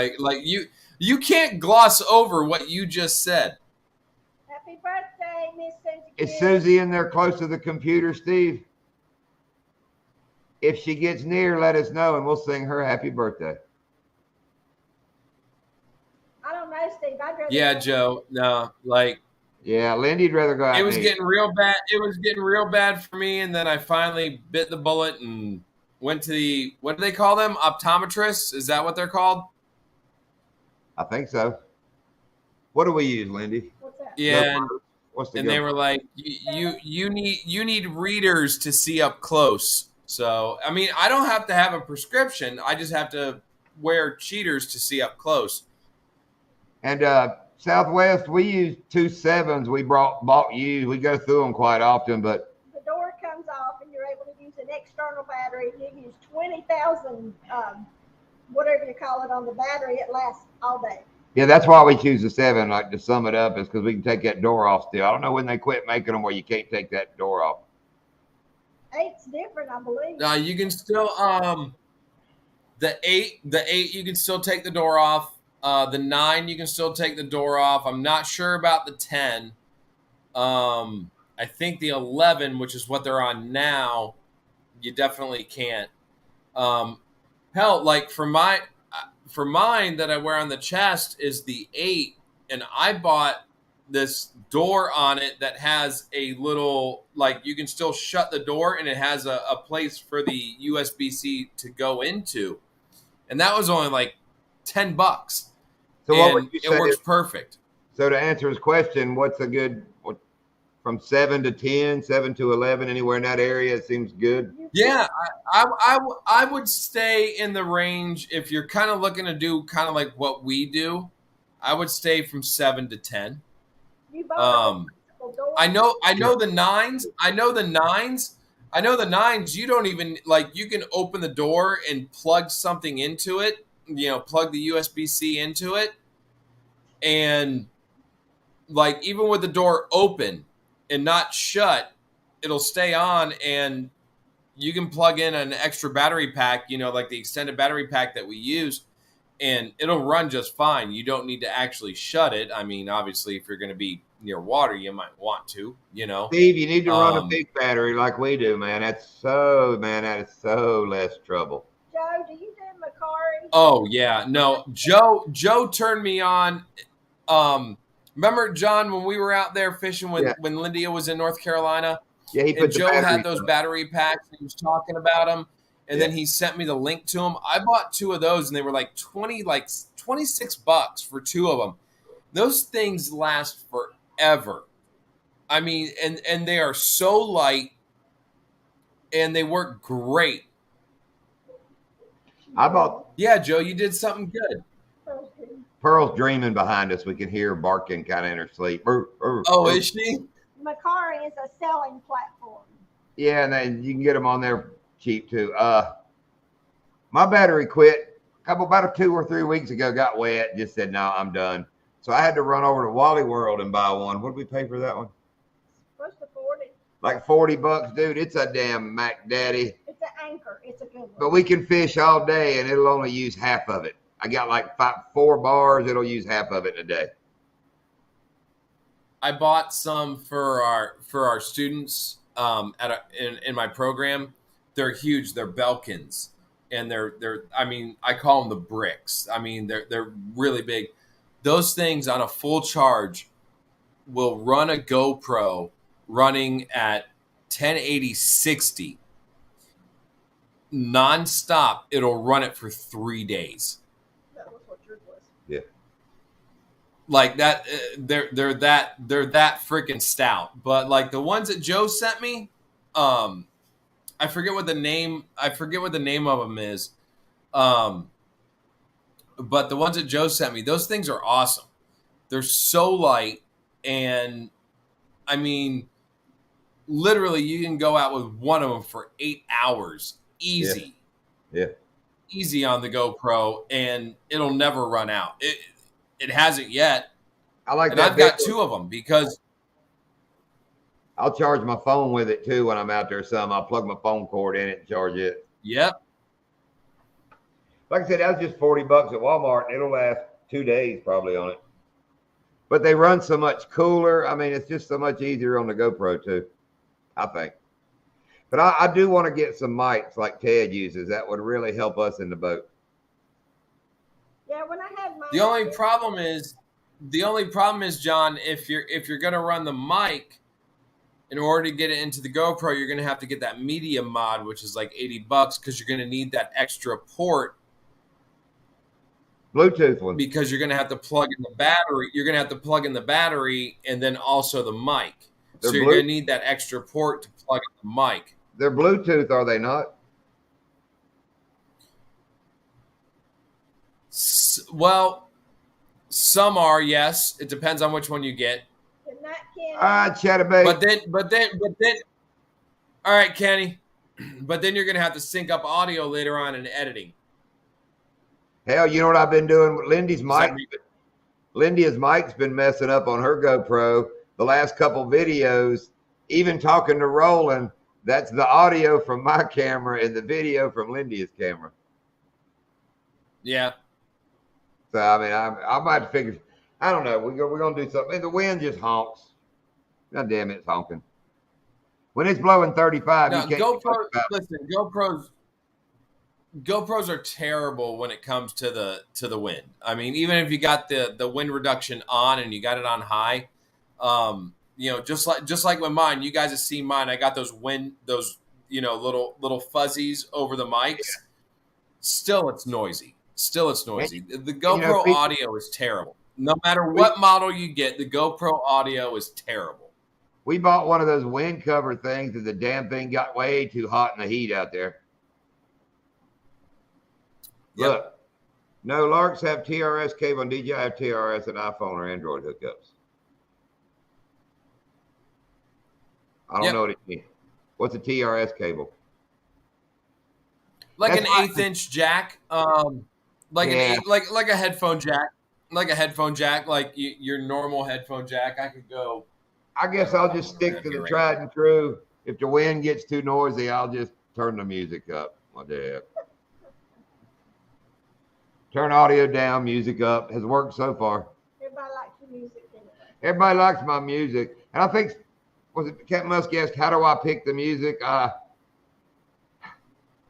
that. Like you can't gloss over what you just said. Happy birthday, Miss Susie. Is Q. Susie in there close to the computer, Steve? If she gets near, let us know and we'll sing her happy birthday. I don't know, Steve. I'd rather Yeah, go- Joe. No, like Yeah, Lindy'd rather go out it was and eat. getting real bad. It was getting real bad for me, and then I finally bit the bullet and went to the what do they call them? Optometrists? Is that what they're called? I think so. What do we use, Lindy? What's that? Yeah, What's the and they go? were like, you need readers to see up close. So I mean, I don't have to have a prescription. I just have to wear cheaters to see up close. And Southwest, we use 2.7s. We bought used. We go through them quite often, but The door comes off and you're able to use an external battery. You use 20,000, whatever you call it, on the battery. It lasts all day. yeah, that's why we choose the 7. Like to sum it up, is because we can take that door off still. I don't know when they quit making them where you can't take that door off. 8's different, I believe. You can still the eight you can still take the door off. The 9 you can still take the door off. I'm not sure about the 10. I think the 11, which is what they're on now, you definitely can't. Hell, like for mine that I wear on the chest is the 8, and I bought this door on it that has a little, like, you can still shut the door and it has a place for the USB-C to go into, and that was only like $10. So what would you it say? works perfect. So to answer his question, what's a good from 7 to 10, 7 to 11, anywhere in that area? It seems good. Yeah, I would stay in the range if you're kind of looking to do kind of like what we do. I would stay from 7 to 10. You bought a door. I know the 9s. I know the 9s. You don't even like. You can open the door and plug something into it. You know, plug the USB-C into it, and like even with the door open and not shut, it'll stay on, and you can plug in an extra battery pack, you know, like the extended battery pack that we use, and it'll run just fine. You don't need to actually shut it. I mean, obviously, if you're going to be near water, you might want to, you know. Steve, you need to run a big battery like we do, man. That is so less trouble. Joe, do you do Macari? Oh yeah, no. Joe turned me on. Remember, John, when we were out there fishing when Lindia was in North Carolina? Yeah, he put and the Joe had batteries those on. battery packs. He was talking about them, and then he sent me the link to them. I bought 2 of those, and they were like $26 for 2 of them. Those things last forever. I mean, and they are so light, and they work great. Yeah, Joe, you did something good. Pearl's dreaming behind us. We can hear her barking kind of in her sleep. Is she? Macari is a selling platform. Yeah, and then you can get them on there cheap too. My battery quit about 2 or 3 weeks ago. Got wet. Just said no, I'm done. So I had to run over to Wally World and buy one. What did we pay for that one? Close to 40. Like $40, dude. It's a damn Mac Daddy. It's an Anchor. It's a good one. But we can fish all day, and it'll only use half of it. I got like 4 bars. It'll use half of it in a day. I bought some for our students in my program. They're huge. They're Belkins, and they're. I mean, I call them the bricks. I mean, they're really big. Those things on a full charge will run a GoPro running at 1080 60 nonstop. It'll run it for 3 days. That was what yours was. Yeah. Like that, they're that freaking stout. But like the ones that Joe sent me, I forget what the name of them is. But the ones that Joe sent me, those things are awesome. They're so light, And I mean, literally, you can go out with one of them for 8 hours, easy. Yeah. Easy on the GoPro, and it'll never run out. It hasn't yet. I like and that. I've got 2 of them because I'll charge my phone with it too when I'm out there. I'll plug my phone cord in it and charge it. Yep. Like I said, that was just $40 at Walmart, and it'll last 2 days probably on it. But they run so much cooler. I mean, it's just so much easier on the GoPro too, I think. But I do want to get some mics like Ted uses. That would really help us in the boat. Yeah, when I had my The only problem is, John, if you're going to run the mic, in order to get it into the GoPro, you're going to have to get that media mod, which is like $80 because you're going to need that extra port. Bluetooth one. Because you're going to have to plug in the battery. You're going to have to plug in the battery and then also the mic. So you're going to need that extra port to plug in the mic. They're Bluetooth, are they not? Well, some are, yes. It depends on which one you get. Chatterbait. But then, all right, Kenny. But then you're going to have to sync up audio later on in editing. Hell, you know what I've been doing with Lindy's mic? Lindy's mic's been messing up on her GoPro the last couple videos. Even talking to Roland, that's the audio from my camera and the video from Lindy's camera. Yeah. So, I mean, I might figure, I don't know. We're going to do something. And the wind just honks. God damn it, it's honking. When it's blowing 35, no, you can't. Listen, GoPros are terrible when it comes to the wind. I mean, even if you got the wind reduction on and you got it on high, just like with mine, you guys have seen mine. I got those little fuzzies over the mics. Yeah. Still, it's noisy. The GoPro audio is terrible. No matter what model you get, the GoPro audio is terrible. We bought one of those wind cover things, and the damn thing got way too hot in the heat out there. Yep. Look, no Larks have TRS cable, and DJI have TRS and iPhone or Android hookups. I don't know what it means. What's a TRS cable? Like an 1/8-inch jack, like a headphone jack, like your normal headphone jack. I could go. I guess I'll just stick to the tried and true. If the wind gets too noisy, I'll just turn the music up. What the heck? Turn audio down, music up. Has worked so far. Everybody likes your music, anyway. Everybody likes my music. And I think, was it Captain Musk asked, how do I pick the music?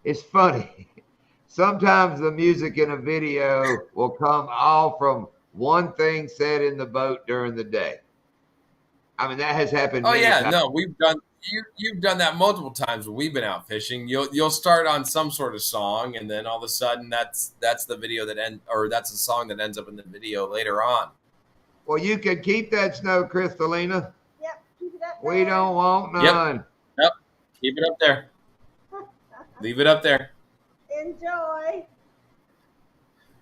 It's funny. Sometimes the music in a video will come all from one thing said in the boat during the day. I mean, that has happened. Oh yeah, times. No, we've done. You've done that multiple times when we've been out fishing. You'll start on some sort of song, and then all of a sudden, that's the video that's the song that ends up in the video later on. Well, you can keep that snow, Crystalina. Yep, keep it up there. We don't want none. Yep. Keep it up there. Leave it up there. Enjoy.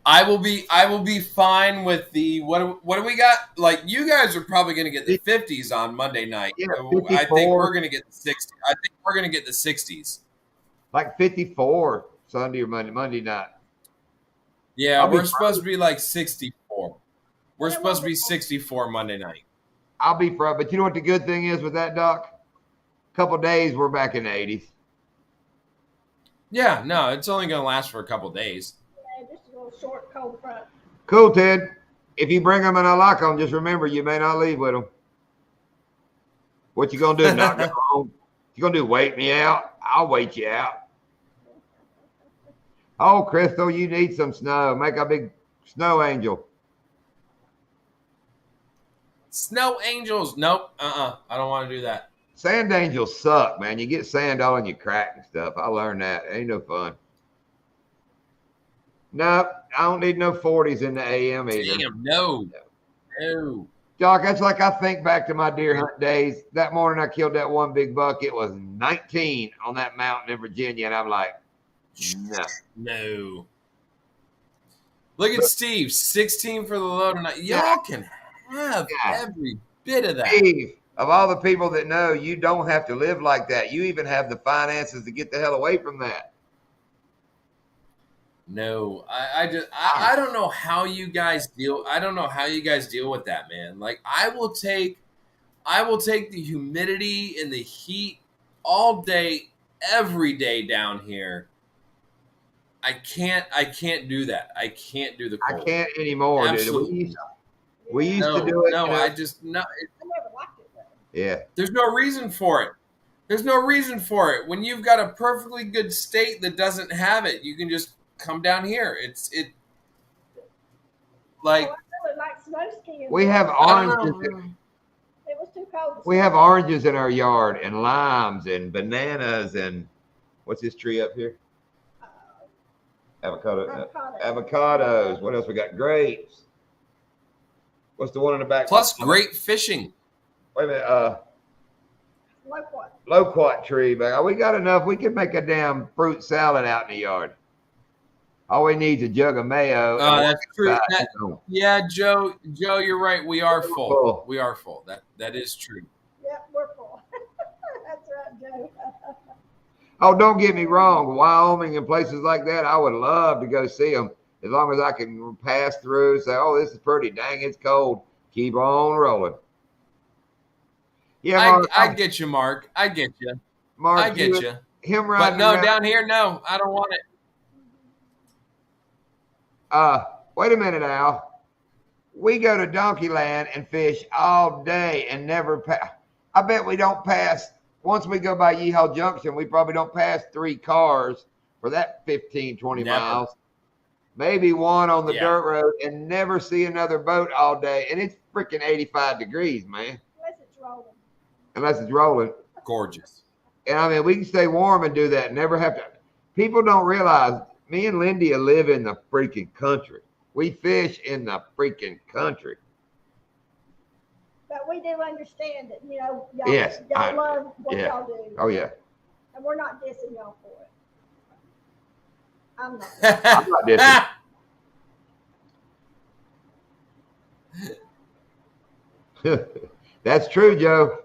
I will be fine with the what do we got? Like, you guys are probably going to get the 50s on Monday night. Yeah, I think we're going to get the 60s. I think we're going to get the 60s. Like 54 Sunday or Monday night. Yeah, we're supposed to be like 64. We're supposed to be 64 Monday night. I'll be proud, but you know what the good thing is with that, Doc? A couple days, we're back in the 80s. Yeah, no, it's only going to last for a couple days. Just a little short cold front. Cool, Ted. If you bring them and I like them, just remember you may not leave with them. What you gonna do? Not go home? You gonna do? Wait me out? I'll wait you out. Oh, Crystal, you need some snow. Make a big snow angel. Snow angels? Nope. I don't want to do that. Sand angels suck, man. You get sand all in your crack and stuff. I learned that. It ain't no fun. No, I don't need no 40s in the AM either. Damn, no. Doc, that's like I think back to my deer hunt days. That morning I killed that one big buck. It was 19 on that mountain in Virginia, and I'm like, no. Look at Steve, 16 for the low tonight. Y'all can have every bit of that. Steve, of all the people that know, you don't have to live like that. You even have the finances to get the hell away from that. No, I don't know how you guys deal. I don't know how you guys deal with that, man. Like I will take the humidity and the heat all day, every day down here. I can't do that. I can't do the cold. I can't anymore, Absolutely. dude. We used to do it. No, you know? I just no. I never liked it though. Yeah. There's no reason for it. There's no reason for it. When you've got a perfectly good state that doesn't have it, you can just come down here. Like I really like snow skiing. We have oranges. It was too cold. We have oranges in our yard and limes and bananas and what's this tree up here? Avocados. What else we got? Grapes. What's the one in the back? Plus great fishing. Wait a minute. Loquat tree. But we got enough. We can make a damn fruit salad out in the yard. All we need is a jug of mayo. That's true. Yeah, Joe, you're right. We are full. We are full. That is true. Yep, we're full. That's right, Joe. Oh, don't get me wrong. Wyoming and places like that, I would love to go see them as long as I can pass through, say, oh, this is pretty. Dang, it's cold. Keep on rolling. Yeah, Mark, I get you, Mark. I get you. Mark, I get you. Him right But no, down here, no. I don't want it. Wait a minute, Al. We go to Donkeyland and fish all day and never pass. I bet we don't pass. Once we go by Yeehaw Junction, we probably don't pass 3 cars for that 15, 20 miles. Maybe one on the dirt road and never see another boat all day. And it's freaking 85 degrees, man. Unless it's rolling. Gorgeous. And I mean, we can stay warm and do that. Never have to. People don't realize me and Lindy live in the freaking country. We fish in the freaking country. But we do understand that, you know, y'all love what y'all do. Oh, yeah. And we're not dissing y'all for it. I'm not. I'm not dissing. That's true, Joe.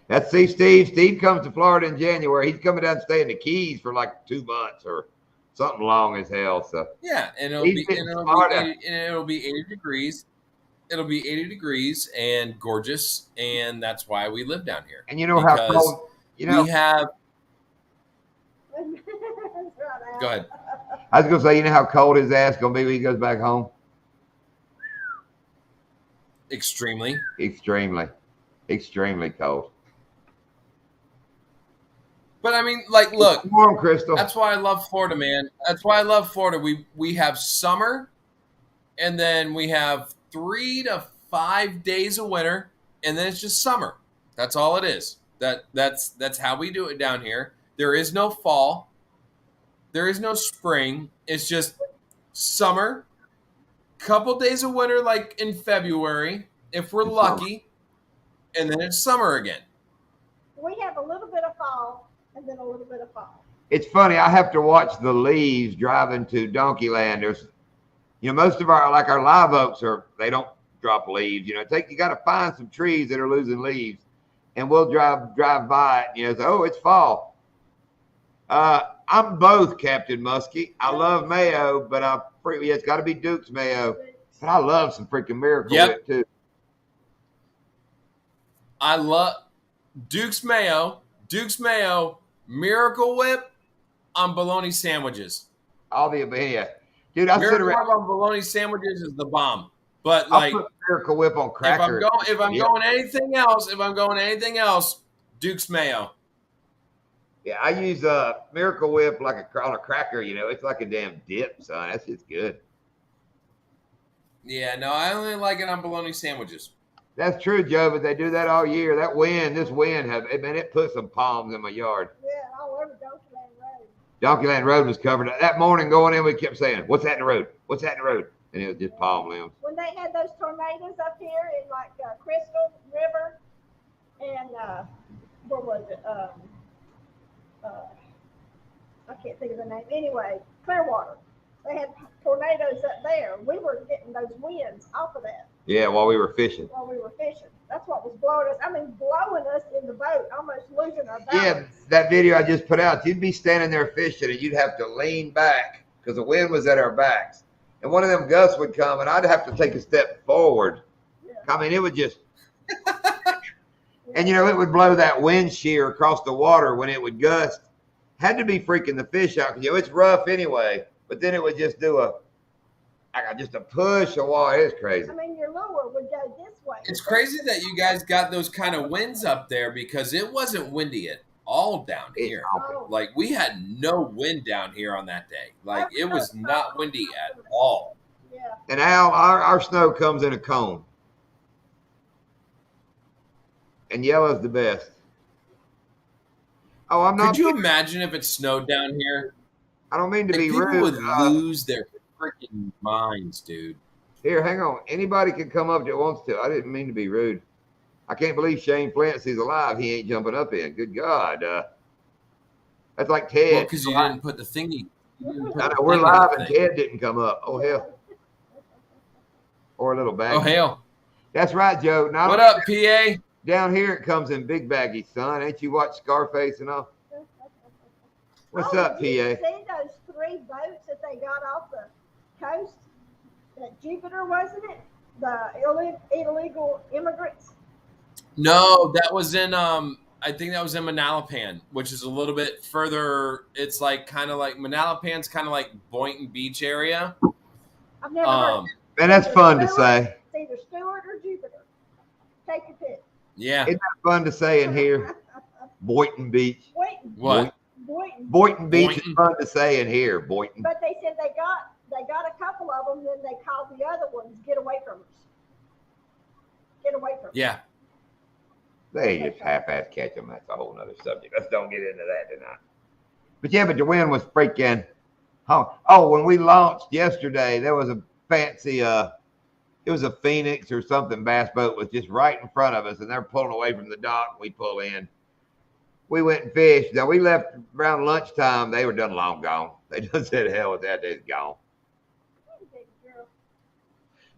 That's Steve. Steve comes to Florida in January. He's coming down to stay in the Keys for like 2 months or something long as hell. So yeah, and it'll be 80 degrees. It'll be 80 degrees and gorgeous, and that's why we live down here. And you know how cold? You know, we have. Go ahead. I was gonna say, you know how cold his ass gonna be when he goes back home? Extremely cold. But I mean, like, look, it's warm, Crystal. That's why I love Florida, man. That's why I love Florida. We have summer, and then we have 3 to 5 days of winter, and then it's just summer. That's all it is. That's how we do it down here. There is no fall. There is no spring. It's just summer. Couple days of winter, like in February, if we're lucky, and then it's summer again. We have a little bit of fall and then a little bit of fall. It's funny. I have to watch the leaves driving to Donkeyland. There's, you know, most of our live oaks they don't drop leaves. You know, you got to find some trees that are losing leaves, and we'll drive by it. You know, say, oh, it's fall. I'm both, Captain Muskie. I love mayo, but it's got to be Duke's mayo. But I love some freaking Miracle Whip too. I love Duke's mayo, Miracle Whip on bologna sandwiches. All the yeah, dude. I sit around on bologna sandwiches is the bomb. But I'll put Miracle Whip on crackers. If I'm going anything else, Duke's mayo. Yeah, I use Miracle Whip on a cracker. You know, it's like a damn dip, son. That's just good. Yeah, no, I only like it on bologna sandwiches. That's true, Joe, but they do that all year. This wind, it put some palms in my yard. Yeah, all over Donkeyland Road. Donkeyland Road was covered. That morning going in, we kept saying, what's that in the road? What's that in the road? And it was just palm limbs. When they had those tornadoes up here in Crystal River and what was it? I can't think of the name. Anyway, Clearwater. They had tornadoes up there. We were getting those winds off of that. Yeah, while we were fishing. While we were fishing. That's what was blowing us. I mean, blowing us in the boat, almost losing our balance. Yeah, that video I just put out, you'd be standing there fishing and you'd have to lean back because the wind was at our backs. And one of them gusts would come and I'd have to take a step forward. Yeah. I mean, it would just... And, it would blow that wind shear across the water when it would gust. Had to be freaking the fish out because, it's rough anyway. But then it would just do just a push of water. It's crazy. I mean, your lure would go this way. It's crazy that you guys got those kind of winds up there because it wasn't windy at all down here. Oh. Like, we had no wind down here on that day. Like, it was not windy at all. Yeah. And Al, our snow comes in a cone. And yellow's the best. Oh, I'm not. Could you imagine if it snowed down here? I don't mean to be people rude. Would lose their freaking minds, dude. Here, hang on. Anybody can come up that wants to. I didn't mean to be rude. I can't believe Shane Flancy's alive. He ain't jumping up in. Good God. That's like Ted. Well, because you didn't put the thingy. I know, we're live and Ted didn't come up. Oh, hell. Or a little bag. Oh, hell. That's right, Joe. Now, what up, PA? Down here it comes in big baggies, son. Ain't you watched Scarface and all? What's up, PA? Did you see those 3 boats that they got off the coast? That Jupiter, wasn't it? The illegal immigrants? No, that was in I think that was in Manalapan, which is a little bit further. It's like kind of like Manalapan's kind of like Boynton Beach area. I've never heard. And that's fun to say. It's either Stewart or Jupiter. Take your pick. Yeah. Isn't that fun to say in here? Boynton Beach. What? Boynton Beach is fun to say in here, Boynton. But they said they got a couple of them, then they called the other ones, get away from us. Get away from us. Yeah. They just half-ass catch them. That's a whole nother subject. Let's don't get into that tonight. But the wind was freaking. Oh, when we launched yesterday, there was a fancy, it was a Phoenix or something bass boat was just right in front of us, and they're pulling away from the dock. We pull in. We went and fished. Now, we left around lunchtime. They were done long gone. They just said, hell with that. They're gone.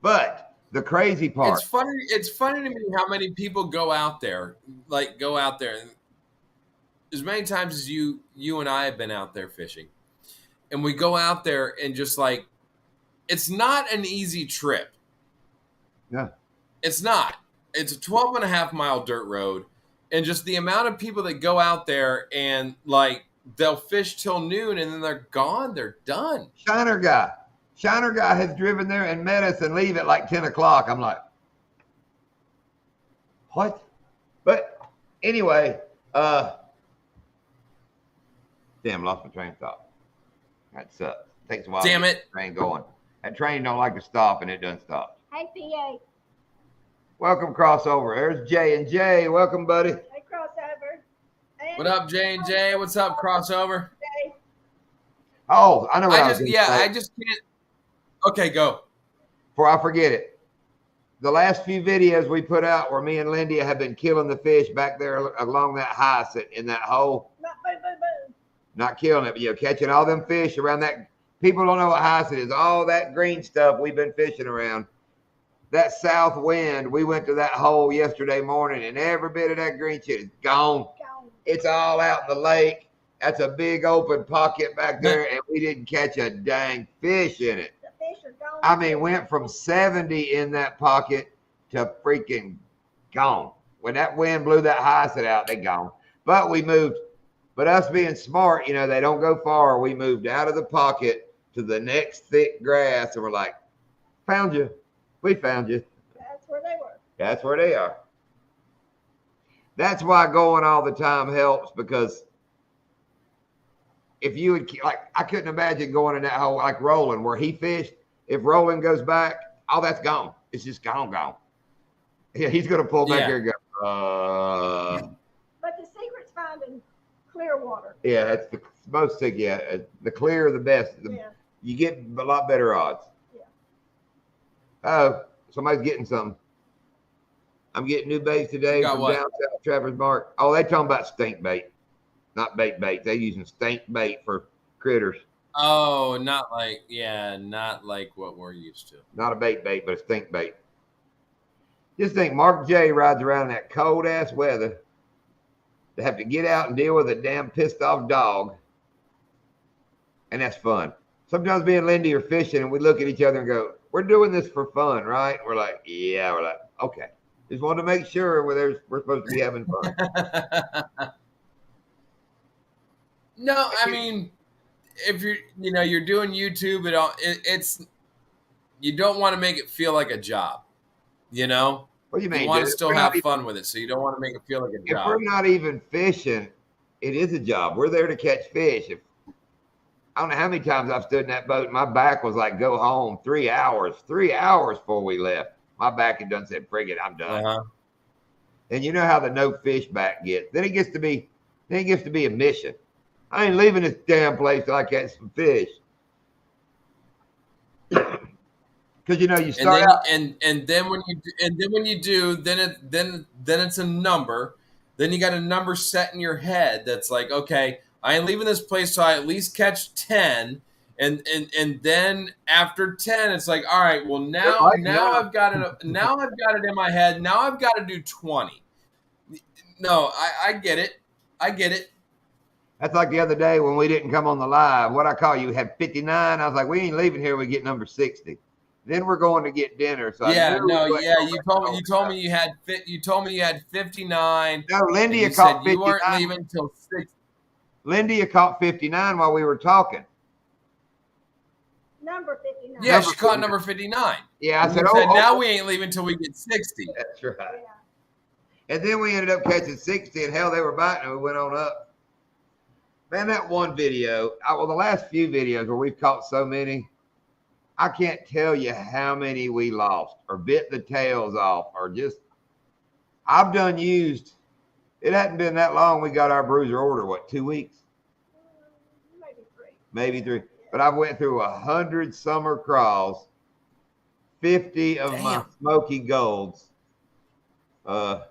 But the crazy part. It's funny to me how many people go out there. And as many times as you and I have been out there fishing. And we go out there and just like, it's not an easy trip. Yeah. It's not. It's a 12.5-mile dirt road. And just the amount of people that go out there and like they'll fish till noon and then they're gone. They're done. Shiner guy has driven there and met us and leave at like 10 o'clock. I'm like, what? But anyway, damn, lost my train of thought. That sucks. Takes a while. Damn to it. get the train going. That train don't like to stop and it doesn't stop. Hey, PA. Welcome, Crossover. There's J and J. Welcome, buddy. Hey, Crossover. And What up, J and J? What's up, Crossover? Jay. Oh, I know what I was I just can't. Okay, go. Before I forget it, the last few videos we put out where me and Lindy have been killing the fish back there along that hyacinth in that hole. Not boom, boom, boom. Not killing it, but catching all them fish around that. People don't know what hyacinth is. All that green stuff we've been fishing around. That south wind, we went to that hole yesterday morning, and every bit of that green shit is gone. It's all out in the lake. That's a big open pocket back there, and we didn't catch a dang fish in it. The fish are gone. I mean, went from 70 in that pocket to freaking gone. When that wind blew that hyacinth out, they gone. But we moved. But us being smart, they don't go far. We moved out of the pocket to the next thick grass, and we're like, found you. We found you. That's where they were. That's where they are. That's why going all the time helps, because if you would, I couldn't imagine going in that hole like Roland where he fished. If Roland goes back, all that's gone. It's just gone. Yeah, he's going to pull back here and go, But the secret's finding clear water. Yeah, that's the most thing. Yeah, the clearer, the best. You get a lot better odds. Oh, somebody's getting something. I'm getting new baits today from down south Traverse Mark. Oh, they talking about stink bait, not bait. They using stink bait for critters. Oh, not like what we're used to. Not a bait, but a stink bait. Just think, Mark J rides around in that cold ass weather to have to get out and deal with a damn pissed off dog, and that's fun. Sometimes me and Lindy are fishing, and we look at each other and go, "We're doing this for fun, right?" We're like, "Yeah." We're like, "Okay." Just wanted to make sure we're supposed to be having fun. No, I mean, if you're doing YouTube, it's you don't want to make it feel like a job. You know, What do you mean? You want dude? to still have fun with it, so you don't want to make it feel like a If job. we're not even fishing, it is a job. We're there to catch fish. I don't know how many times I've stood in that boat and my back was like, "Go home." 3 hours before we left. My back had done said, "Frig it, I'm done." Uh-huh. And you know how the no fish back gets. Then it gets to be a mission. I ain't leaving this damn place till I catch some fish. Because you start out, and then when you do, then it's a number. Then you got a number set in your head that's like, okay, I ain't leaving this place till I at least catch 10. And then after 10, it's like, all right, well now I've got it. Now I've got it in my head. Now I've got to do 20. No, I get it. I get it. that's like the other day when we didn't come on the live. What I call you had 59. I was like, we ain't leaving here. We get number 60. Then we're going to get dinner. So you told me you had 59. No, Lindy you caught 59. You weren't leaving till 60. Lindy caught 59 while we were talking. Number 59. Yeah, she caught number 59. Yeah, I said, now we ain't leaving till we get 60. That's right. Yeah. And then we ended up catching 60, and hell, they were biting, and we went on up. Man, that one video, the last few videos where we've caught so many, I can't tell you how many we lost or bit the tails off or just, I've done used. It hadn't been that long we got our bruiser order, 2 weeks? Maybe three. But I've went through 100 summer crawls, 50 of my smoky golds. That's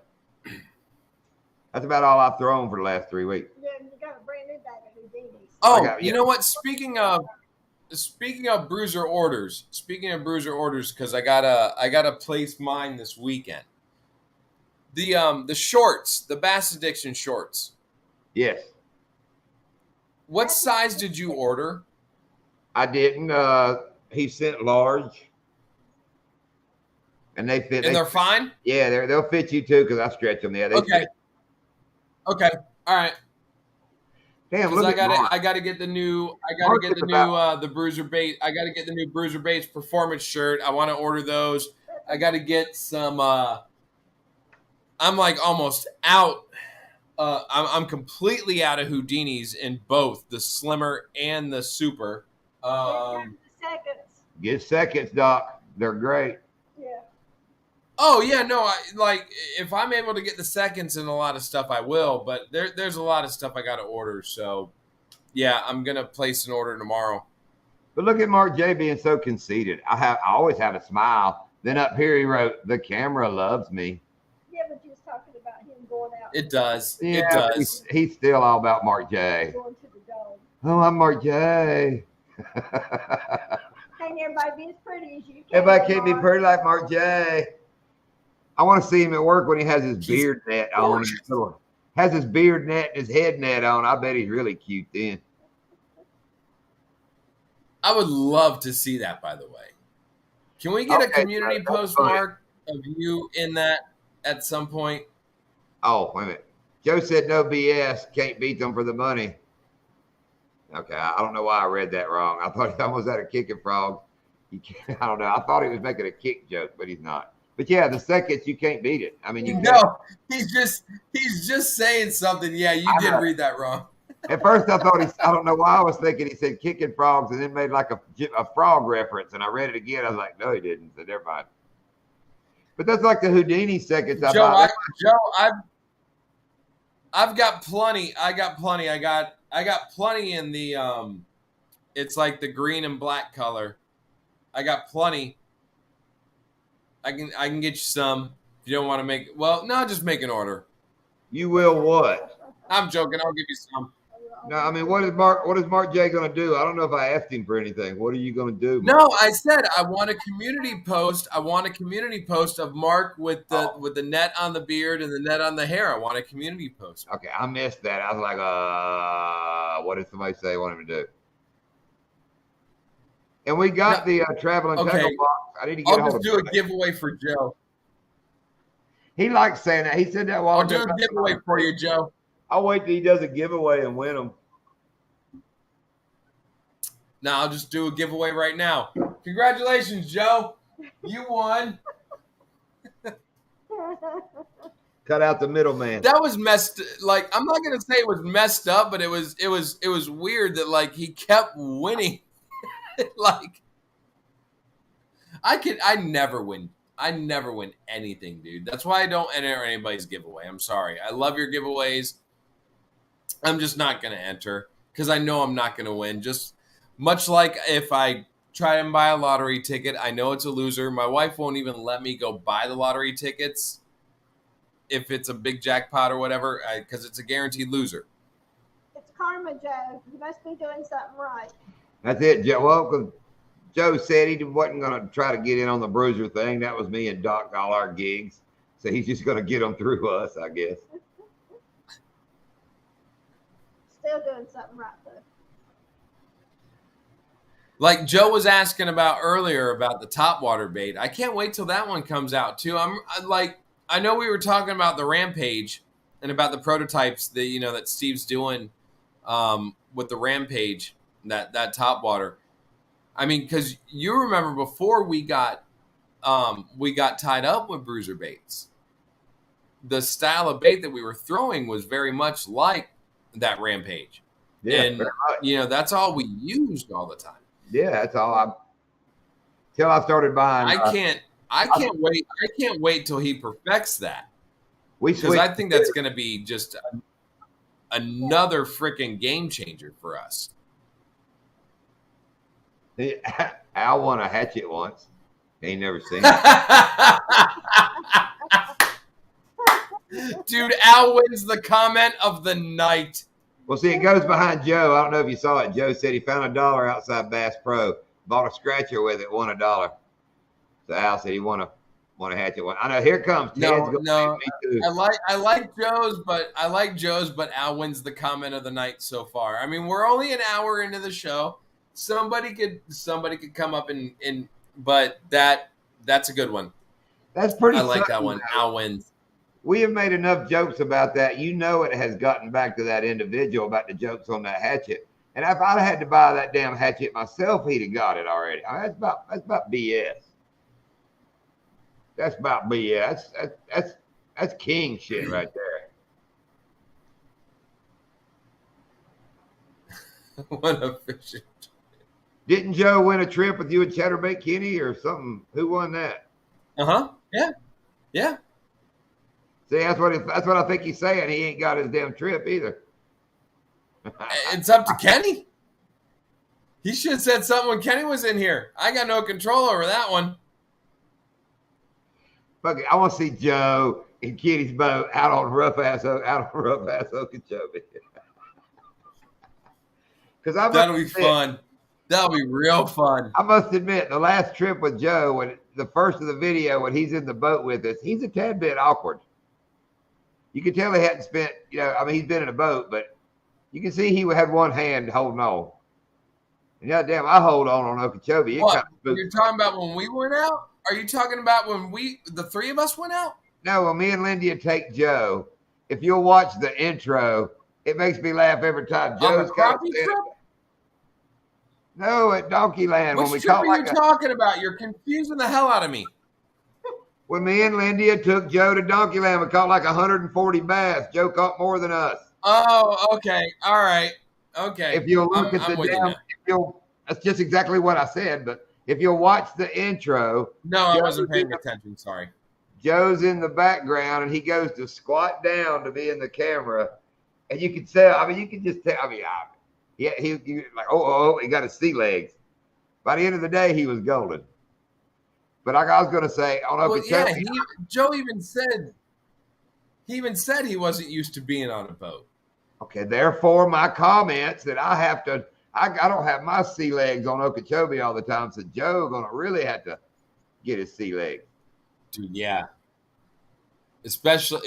about all I've thrown for the last 3 weeks. Yeah, you got a brand new bag of Houdinis. Oh, you know what? Speaking of bruiser orders, because I gotta place mine this weekend. The shorts, the Bass Addiction shorts. Yes. What size did you order? I didn't. He sent large, and they fit. And they're fine. Yeah, they'll fit you too because I stretch them. Yeah. Okay. Okay. All right. Damn, look I gotta get the new. The Bruiser Bait. I gotta get the new Bruiser Baits Performance shirt. I want to order those. I gotta get some. I'm like almost out. I'm completely out of Houdinis in both the slimmer and the super. Seconds. Get seconds, Doc. They're great. Yeah. Oh yeah, no. If I'm able to get the seconds and a lot of stuff, I will. But there's a lot of stuff I got to order. So yeah, I'm gonna place an order tomorrow. But look at Mark J being so conceited. I always have a smile. Then up here he wrote, "The camera loves me." Yeah, but you was talking about him going out. It does. Yeah, it does. He's still all about Mark J. Going to the dog. Oh, I'm Mark J. Can't everybody be as pretty as you can? Everybody can't be pretty like Mark J. I want to see him at work when he has his beard net on. Has his beard net and his head net on. I bet he's really cute then. I would love to see that, by the way. Can we get a community post, Mark, of you in that at some point? Oh, wait a minute. Joe said no BS. Can't beat them for the money. Okay, I don't know why I read that wrong. I thought he almost had a kicking frog. I don't know. I thought he was making a kick joke, but he's not. But yeah, the seconds you can't beat it. I mean, you no, he's just saying something. Yeah, you did read that wrong. At first, I thought I don't know why I was thinking he said kicking frogs and then made like a frog reference. And I read it again. I was like, no, he didn't. So never mind. But that's like the Houdini seconds. Joe, I've got plenty. I got plenty in the it's like the green and black color. I got plenty. I can get you some if you don't want to make. Well, no, just make an order. You will what? I'm joking. I'll give you some. No, I mean, what is Mark J going to do? I don't know if I asked him for anything. What are you going to do, Mark? No, I said I want a community post. I want a community post of Mark with the net on the beard and the net on the hair. I want a community post. Okay, I missed that. I was like, what did somebody say I want him to do? And we got the traveling tackle box. I need to get I'll just do a giveaway for Joe. He likes saying that. He said that while I'll do a giveaway for you, Joe. I'll wait till he does a giveaway and win them. Now I'll just do a giveaway right now. Congratulations, Joe. You won. Cut out the middleman. That was messed. Like, I'm not gonna say it was messed up, but it was weird that like he kept winning. Like, I never win. I never win anything, dude. That's why I don't enter anybody's giveaway. I'm sorry. I love your giveaways. I'm just not gonna enter because I know I'm not gonna win. Just much like if I try and buy a lottery ticket, I know it's a loser. My wife won't even let me go buy the lottery tickets if it's a big jackpot or whatever, because it's a guaranteed loser. It's karma, Joe. You must be doing something right. That's it, Joe. Well, because Joe said he wasn't going to try to get in on the bruiser thing. That was me and Doc, all our gigs. So he's just going to get them through us, I guess. Still doing something right, though. Like Joe was asking about earlier about the topwater bait. I can't wait till that one comes out too. I know we were talking about the Rampage and about the prototypes that that Steve's doing with the Rampage, that topwater. I mean, because you remember before we got tied up with bruiser baits, the style of bait that we were throwing was very much like that Rampage. Yeah, and that's all we used all the time. Yeah, that's all. Till I started buying. I can't wait. I can't wait till he perfects that. Because I think that's going to be just another freaking game changer for us. Al won a hatchet once. He ain't never seen it. Dude, Al wins the comment of the night. Well, see, it goes behind Joe. I don't know if you saw it. Joe said he found $1 outside Bass Pro, bought a scratcher with it, won $1. So Al said he won a hatchet one. I know. Here comes Ted's. No. I like Joe's, but Al wins the comment of the night so far. I mean, we're only an hour into the show. Somebody could come up and but that's a good one. That's pretty. I like that one. Al wins. We have made enough jokes about that. It has gotten back to that individual about the jokes on that hatchet. And if I'd had to buy that damn hatchet myself, he'd have got it already. I mean, that's about BS. That's about BS. That's king shit right there. What a fishing. Didn't Joe win a trip with you and Chatterbait Kenny or something? Who won that? Yeah. See, that's what I think he's saying. He ain't got his damn trip either. It's up to Kenny. He should have said something when Kenny was in here. I got no control over that one. Fuck it. I want to see Joe in Kenny's boat out on rough ass Okeechobee. That'll be fun. That'll be real fun. I must admit, the last trip with Joe, when the first of the video, when he's in the boat with us, he's a tad bit awkward. You can tell he hadn't spent, he's been in a boat, but you can see he had one hand holding on. And damn, I hold on Okeechobee. What? You're talking about when we went out? Are you talking about when the three of us went out? No, when me and Lindy take Joe, if you'll watch the intro, it makes me laugh every time. Joe's got No, at Donkey Land. Which trip are you talking about? You're confusing the hell out of me. When me and Lindy took Joe to Donkey Land, we caught like 140 bass. Joe caught more than us. Oh, okay. All right. Okay. If you'll look at the damn, that's just exactly what I said. But if you'll watch the intro. No, I wasn't paying attention. Sorry. Joe's in the background and he goes to squat down to be in the camera. And you can tell, you can just tell, he like, he got his sea legs. By the end of the day, he was golden. But like I was going to say, on Okeechobee. Joe even said he wasn't used to being on a boat. Okay, therefore my comments that I have to, I don't have my sea legs on Okeechobee all the time, so Joe gonna really have to get his sea legs. Dude, yeah. Especially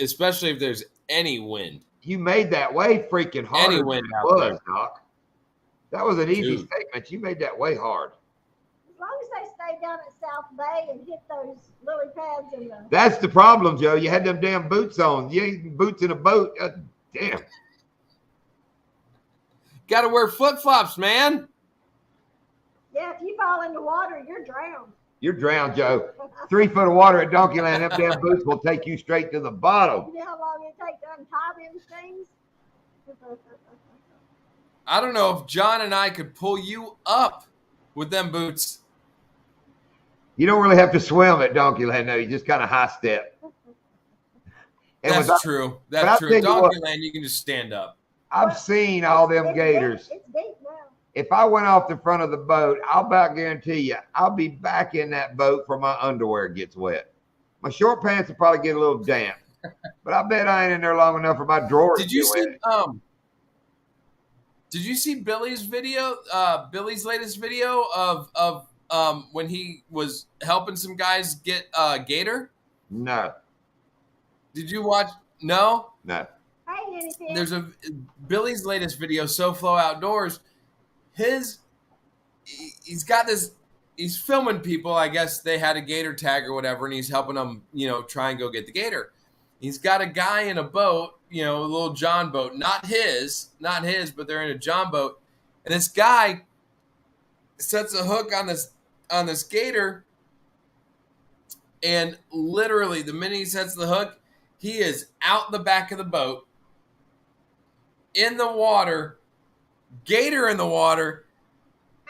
if there's any wind. You made that way freaking harder Any than wind it out was, there. Doc. That was an easy Dude. statement. You made that way hard. As long as they stay down at South Bay and hit those lily pads in the. That's the problem, Joe. You had them damn boots on. You ain't boots in a boat. Damn. Got to wear flip-flops, man. Yeah, if you fall in the water, you're drowned. You're drowned, Joe. 3 foot of water at Donkeyland, them damn boots will take you straight to the bottom. You know how long it takes to untie them things? I don't know if John and I could pull you up with them boots. You don't really have to swim at Donkeyland, no. You just kind of high step. And That's true. That's true. Donkeyland, you can just stand up. I've seen all them gators. It's deep now. If I went off the front of the boat, I'll about guarantee you, I'll be back in that boat before my underwear gets wet. My short pants will probably get a little damp, but I bet I ain't in there long enough for my drawers Did to you get see? wet. Did you see Billy's video? Billy's latest video of when he was helping some guys get gator. No. Did you watch? No. No. Hey, anything. There's a Billy's latest video, SoFlo Outdoors. He's got this. He's filming people. I guess they had a gator tag or whatever, and he's helping them, try and go get the gator. He's got a guy in a boat, a little John boat, not his, but they're in a John boat, and this guy sets a hook on this gator, and literally the minute he sets the hook, he is out the back of the boat, in the water. Gator in the water.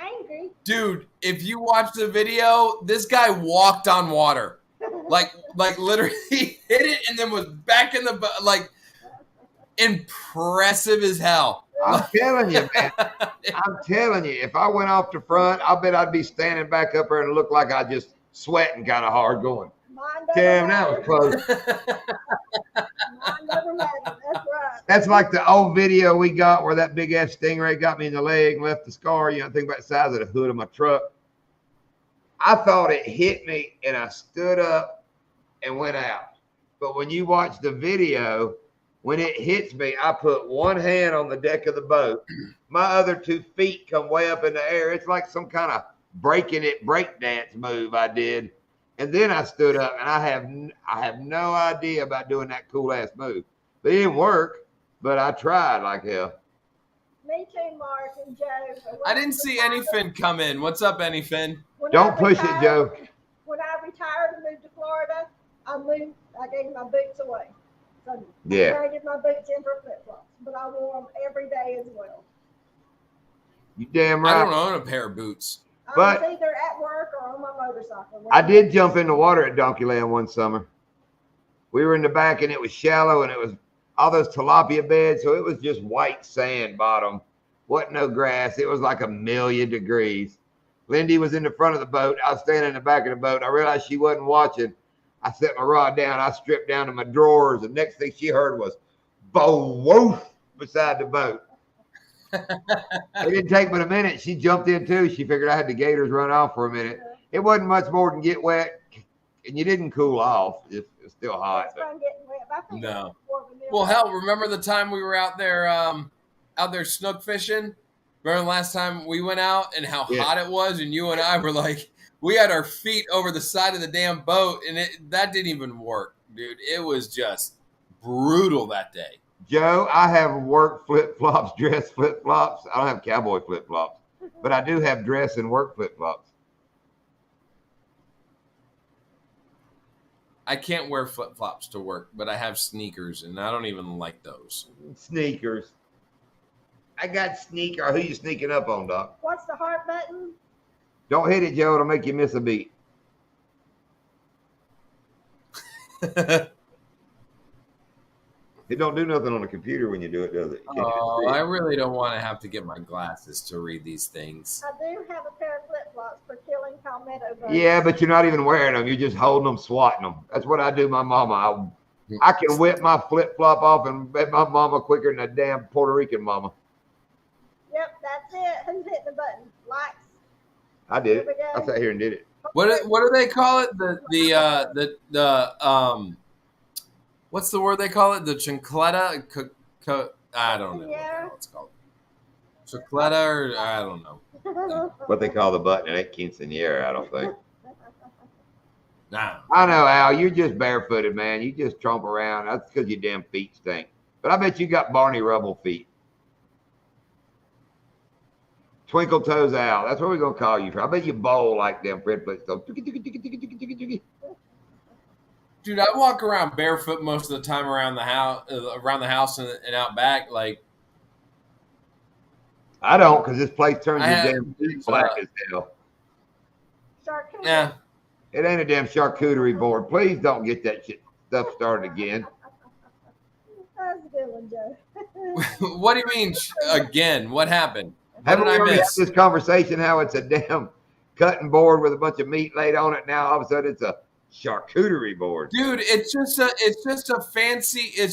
Angry. Dude, if you watch the video, this guy walked on water. Like literally hit it and then was back in the boat. Like, impressive as hell. I'm telling you, man. I'm telling you, if I went off the front, I bet I'd be standing back up there and look like I just sweating kind of hard going. Damn, that was close. That's right. That's like the old video we got where that big ass stingray got me in the leg and left the scar. Think about the size of the hood of my truck. I thought it hit me and I stood up and went out. But when you watch the video, when it hits me, I put one hand on the deck of the boat. My other 2 feet come way up in the air. It's like some kind of breaking it breakdance move I did. And then I stood up, and I have no idea about doing that cool ass move. But it didn't work, but I tried like hell. Me too, Mark and Joe. I didn't see Anyfin come in. What's up, Anyfin? Don't push it, Joe. When I retired and moved to Florida, I gave my boots away. So Yeah. I traded my boots in for flip-flops, but I wore them every day as well. You damn right. I don't own a pair of boots. But I was either at work or on my motorcycle. I did jump in the water at Donkeyland one summer. We were in the back and it was shallow and it was all those tilapia beds. So it was just white sand bottom. Wasn't no grass. It was like 1,000,000 degrees. Lindy was in the front of the boat. I was standing in the back of the boat. I realized she wasn't watching. I set my rod down. I stripped down to my drawers. The next thing she heard was bo-woof beside the boat. It didn't take but a minute. She jumped in too. She figured I had the gators run off for a minute. It wasn't much more than get wet, and you didn't cool off. It's still hot. It's fun getting wet. I think No. it's more vanilla. Well, hell, remember the time we were out there snook fishing? Remember the last time we went out and how Yeah. hot it was, and you and I were like, we had our feet over the side of the damn boat, and that didn't even work, dude. It was just brutal that day. Joe, I have work flip-flops, dress flip-flops. I don't have cowboy flip-flops, but I do have dress and work flip-flops. I can't wear flip-flops to work, but I have sneakers, and I don't even like those. Sneakers. I got sneaker. Who you sneaking up on, Doc? What's the heart button? Don't hit it, Joe. It'll make you miss a beat. It don't do nothing on the computer when you do it, does it? You can't Oh, see it. I really don't want to have to get my glasses to read these things. I do have a pair of flip-flops for killing palmetto bugs. Yeah, but you're not even wearing them. You're just holding them, swatting them. That's what I do, my mama. I can whip my flip flop off and bet my mama quicker than a damn Puerto Rican mama. Yep, that's it. Who's hitting the button? Likes. I did it. I sat here and did it. What do they call it? The what's the word they call it? The chancleta? I don't know what it's called. Chancleta, or I don't know. What they call the button. It ain't quinceanera, I don't think. Nah. I know, Al. You're just barefooted, man. You just tromp around. That's because your damn feet stink. But I bet you got Barney Rubble feet. Twinkle Toes Al. That's what we're going to call you for. I bet you bowl like them Fred Flintstone. Dude, I walk around barefoot most of the time around the house and out back. Like, I don't, because this place turns your damn feet black as hell. Yeah. It ain't a damn charcuterie board. Please don't get that shit stuff started again. That's a good one, Joe. What do you mean again? What happened? Haven't we already had this conversation how it's a damn cutting board with a bunch of meat laid on it? Now all of a sudden it's a charcuterie board. Dude, it's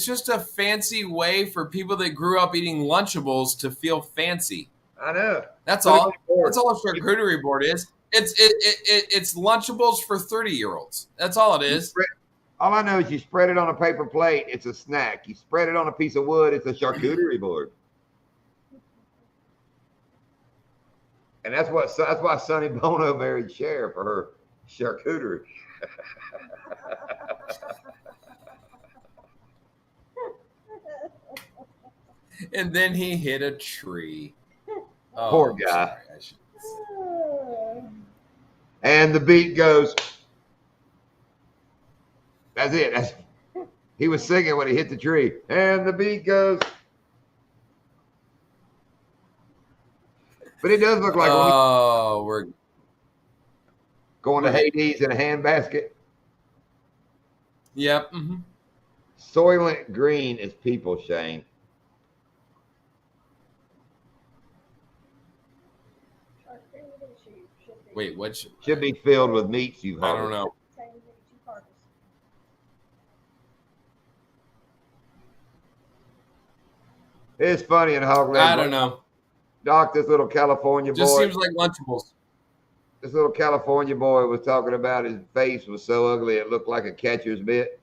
just a fancy way for people that grew up eating Lunchables to feel fancy. I know. That's all. That's all a charcuterie board is. It's Lunchables for 30-year-olds. That's all it is. All I know is you spread it on a paper plate, it's a snack. You spread it on a piece of wood, it's a charcuterie board. And that's why Sonny Bono married Cher, for her charcuterie. And then he hit a tree. Oh, poor guy. And the beat goes. That's it. He was singing when he hit the tree. And the beat goes. But it does look like we're going to Hades in a handbasket. Yep. Mm-hmm. Soylent Green is people, Shane. Wait, what? Should be filled with meats you've I don't know. It's funny in Hogland. I don't know. Doc, this little California boy. Just seems like Lunchables. This little California boy was talking about his face was so ugly it looked like a catcher's mitt.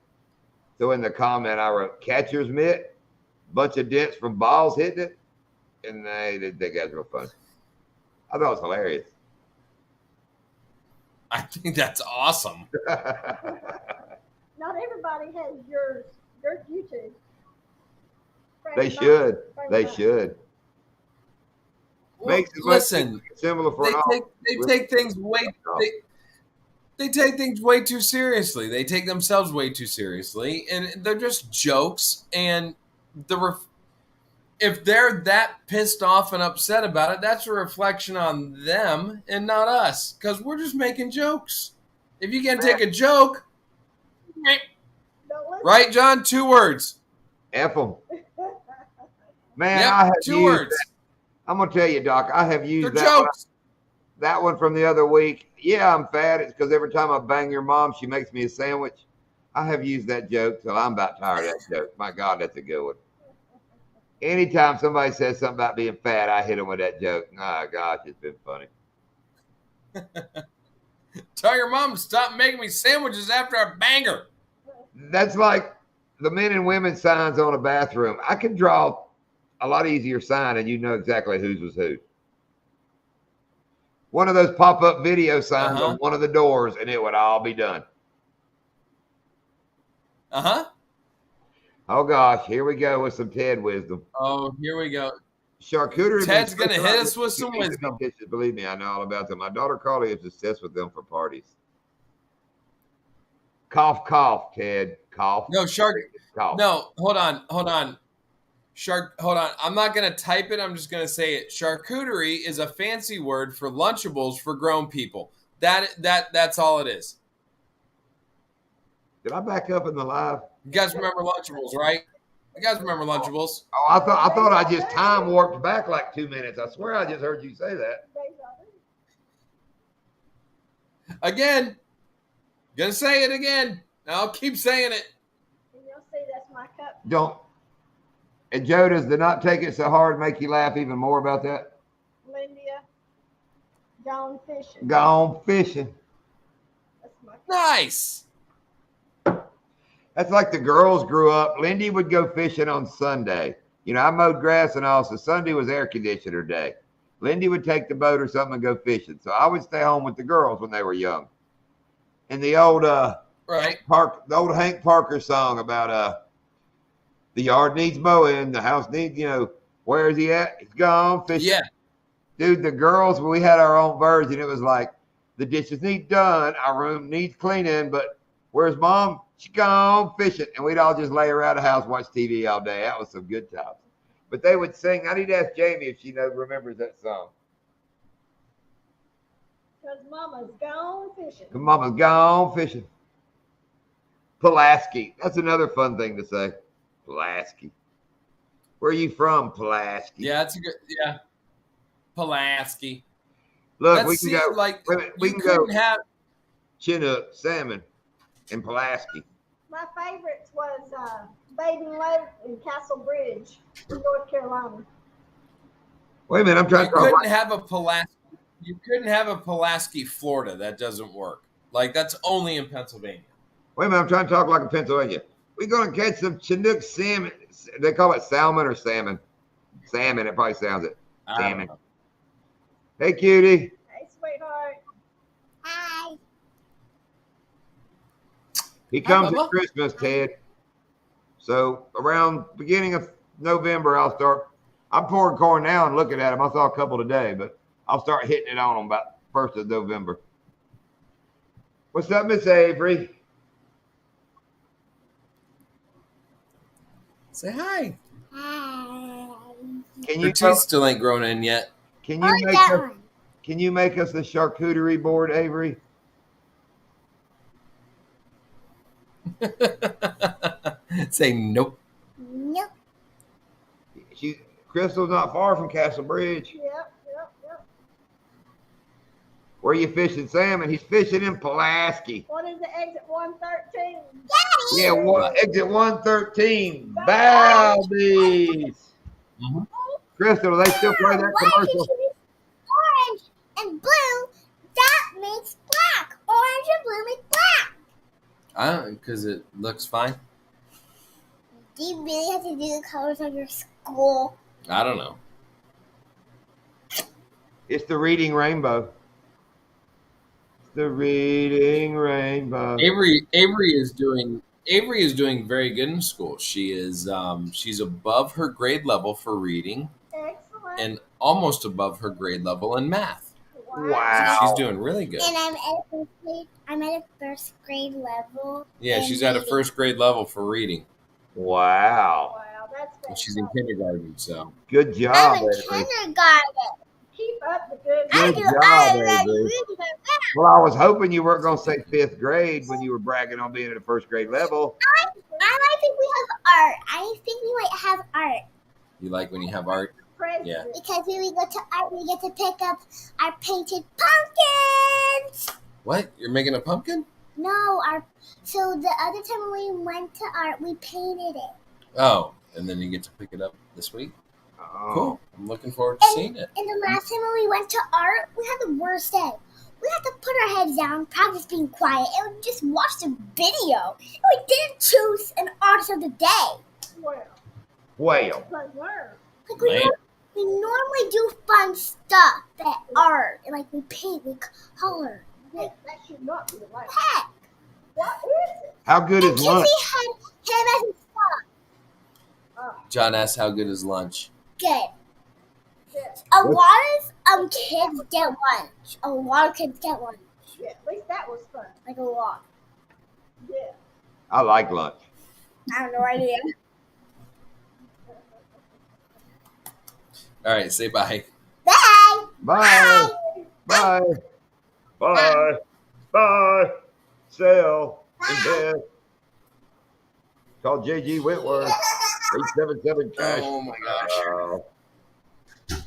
So in the comment I wrote, catcher's mitt? Bunch of dents from balls hitting it? And they didn't think that was real funny. I thought it was hilarious. I think that's awesome. Not everybody has your YouTube. They should. They should. Well, listen, similar for they take things they take things way too seriously. They take themselves way too seriously, and they're just jokes. And if they're that pissed off and upset about it, that's a reflection on them and not us, because we're just making jokes. If you can't take a joke, right, John? 2 words. F them. Man, yep, I have 2 words. That. I'm gonna tell you, Doc. I have used jokes. That one from the other week. Yeah, I'm fat. It's because every time I bang your mom, she makes me a sandwich. I have used that joke till I'm about tired of that joke. My God, that's a good one. Anytime somebody says something about being fat, I hit them with that joke. Oh, gosh, it's been funny. Tell your mom to stop making me sandwiches after I bang her. That's like the men and women signs on a bathroom. I can draw a lot easier sign and you know exactly whose was who. One of those pop-up video signs on one of the doors and it would all be done. Uh-huh. Oh, gosh. Here we go with some Ted wisdom. Oh, here we go. Charcuterie. Ted's going to hit us with some wisdom. Believe me, I know all about them. My daughter Carly is obsessed with them for parties. Cough, cough, Ted. Cough. No, cough. No, hold on. Hold on. I'm not going to type it. I'm just going to say it. Charcuterie is a fancy word for Lunchables for grown people. That's all it is. Did I back up in the live? You guys remember Lunchables, right? You guys remember Lunchables? Oh, I thought I just time warped back like 2 minutes. I swear I just heard you say that. Again. Gonna say it again. I'll keep saying it. My cup. Don't. And Joe, does the not take it so hard make you laugh even more about that? Lindia. Gone fishing. Gone fishing. That's my cup. Nice. That's like the girls grew up. Lindy would go fishing on Sunday. You know, I mowed grass and all, so Sunday was air conditioner day. Lindy would take the boat or something and go fishing. So I would stay home with the girls when they were young. And the old Right. the old Hank Parker song about the yard needs mowing, the house needs, where is he at? He's gone fishing. Yeah. Dude, the girls, we had our own version. It was like, the dishes need done, our room needs cleaning, but where's mom? She's gone fishing. And we'd all just lay around the house, watch TV all day. That was some good times. But they would sing. I need to ask Jamie if she remembers that song. Because Mama's gone fishing. Mama's gone fishing. Pulaski. That's another fun thing to say. Pulaski. Where are you from, Pulaski? Yeah, that's a good. Yeah. Pulaski. Look, we can go. Like, we can go have Chinook, salmon, and Pulaski. My favorites was Bathing Lake and Castle Bridge in North Carolina. Wait a minute, I'm trying to couldn't have a Pulaski. You couldn't have a Pulaski, Florida. That doesn't work. Like, that's only in Pennsylvania. Wait a minute, I'm trying to talk like a Pennsylvania. We're going to catch some Chinook salmon. They call it salmon or salmon. Salmon, it probably sounds it. Salmon. Hey, cutie. Hey, sweetheart. Hi. He comes Bubba. at Christmas, Ted. So around beginning of November, I'm pouring corn now and looking at him. I saw a couple today, but I'll start hitting it on them about 1st of November. What's up, Miss Avery? Say hi. Hi. Can Your you teeth still ain't grown in yet. can Or you make that us, one. can you make us a charcuterie board, Avery? Say nope. Nope. Crystal's not far from Castle Bridge. Yep. Where are you fishing salmon? He's fishing in Pulaski. What is the exit 113? Yeah, exit 113. Baldies. Mhm. Crystal, do they still play that Why commercial? did you use orange and blue? That makes black. Orange and blue make black. I don't, because it looks fine. Do you really have to do the colors of your school? I don't know. It's the reading rainbow. The reading rainbow. Avery is doing very good in school. She is she's above her grade level for reading Excellent. and almost above her grade level in math. Wow. So she's doing really good. And I'm at a first grade level. Yeah, in she's at a reading. first grade level for reading. Wow. Wow, that's And she's in fantastic. kindergarten, so Good job, I'm in Avery. kindergarten. Keep up the good I Good do job, automatic Avery. reading. Well, I was hoping you weren't going to say 5th grade when you were bragging on being at a first grade level. I might think we have art. I think we might have art. you like when you have art. president. Yeah. Because when we go to art, we get to pick up our painted pumpkins. What? You're making a pumpkin? No, so the other time when we went to art, we painted it. Oh, and then you get to pick it up this week? Oh. Cool. I'm looking forward to seeing it. And the last time when we went to art, we had the worst day. We had to put our heads down, practice being quiet, and we just watched a video. And we didn't choose an artist of the day. Well, Well, but where? Like Man. we normally do fun stuff at art, and like we paint, we color. That should not be allowed. Heck, What is it? how good and is Kizzy lunch? had him as his stuff. John asked how good is lunch. Good. Yeah, A lot of kids get lunch. A lot of kids get lunch. yeah, at least that was fun. Like a lot. Yeah. I like lunch. I have no idea. All right, say bye. Bye. Bye. Bye. Bye. Bye. Sail in bed. Call J.G. Whitworth. 877 cash. Oh my gosh.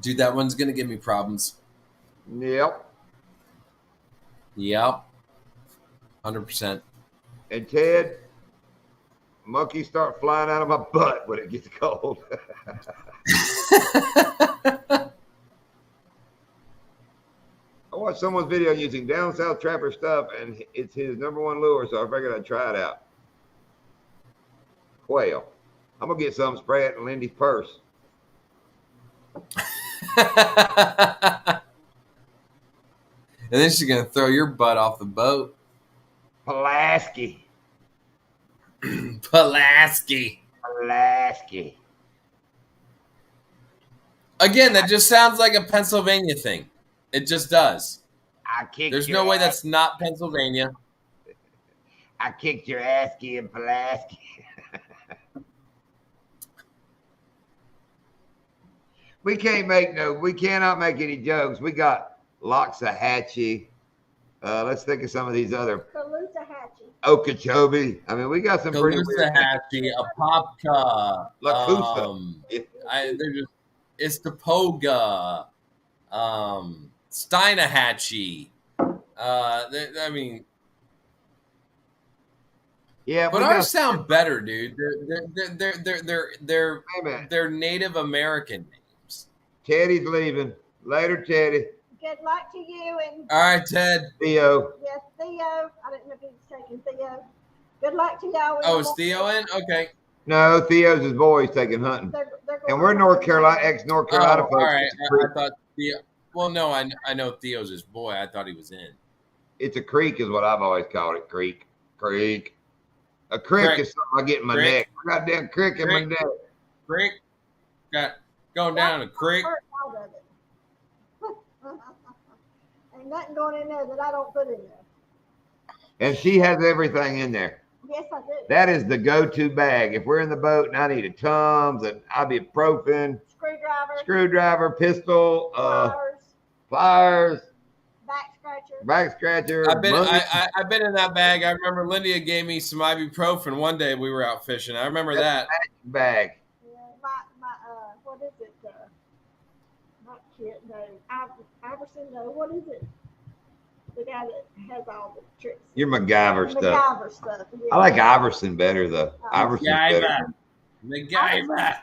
Dude, that one's going to give me problems. Yep. Yep. 100%. And Ted, monkeys start flying out of my butt when it gets cold. I watched someone's video using down south trapper stuff, and it's his #1 lure, so I figured I'd try it out. Quail. I'm gonna get some, spray it in Lindy's purse. And then she's gonna throw your butt off the boat. Pulaski. Pulaski. Pulaski. Again, that just sounds like a Pennsylvania thing. It just does. I kicked There's your no way ass. that's not Pennsylvania. I kicked your asky in Pulaski. We cannot make any jokes. We got Loxahatchee. Let's think of some of these other. Caloosahatchee. Okeechobee. I mean, we got some pretty weird. Caloosahatchee, Apopka. Lacusa. It's the Poga. Steinahatchee. I mean, Yeah, but we ours got- sound better, dude. They're Hey, man. Native American names. Teddy's leaving. Later, Teddy. Good luck to you and All right, Ted. Theo. yes, Theo. I didn't know if he was taking Theo. Good luck to y'all. Oh, is Theo in? Okay. No, Theo's his boy. He's taking hunting. They're going And we're North Carolina, ex-North Oh, Carolina all folks. right. I thought Theo. Well, no, I know Theo's his boy. I thought he was in. It's a creek is what I've always called it. Creek. A crick Crick. is something I get in my Crick. neck. Goddamn crick in my Crick. neck. Creek. Got going down a creek. Out of it. Ain't nothing going in there that I don't put in there. And she has everything in there. Yes, I do. That is the go-to bag. If we're in the boat and I need a Tums, and ibuprofen, screwdriver, pistol, flowers, pliers, back scratcher. back scratcher. I've been money. I've been in that bag. I remember Lydia gave me some ibuprofen one day we were out fishing. I remember that. bag. Yeah, what is it? Not Kit, no. Iverson, no. What is it? The guy that has all the tricks. Your MacGyver stuff. MacGyver stuff. Yeah. I like Iverson better though. Iverson's better. MacGyver.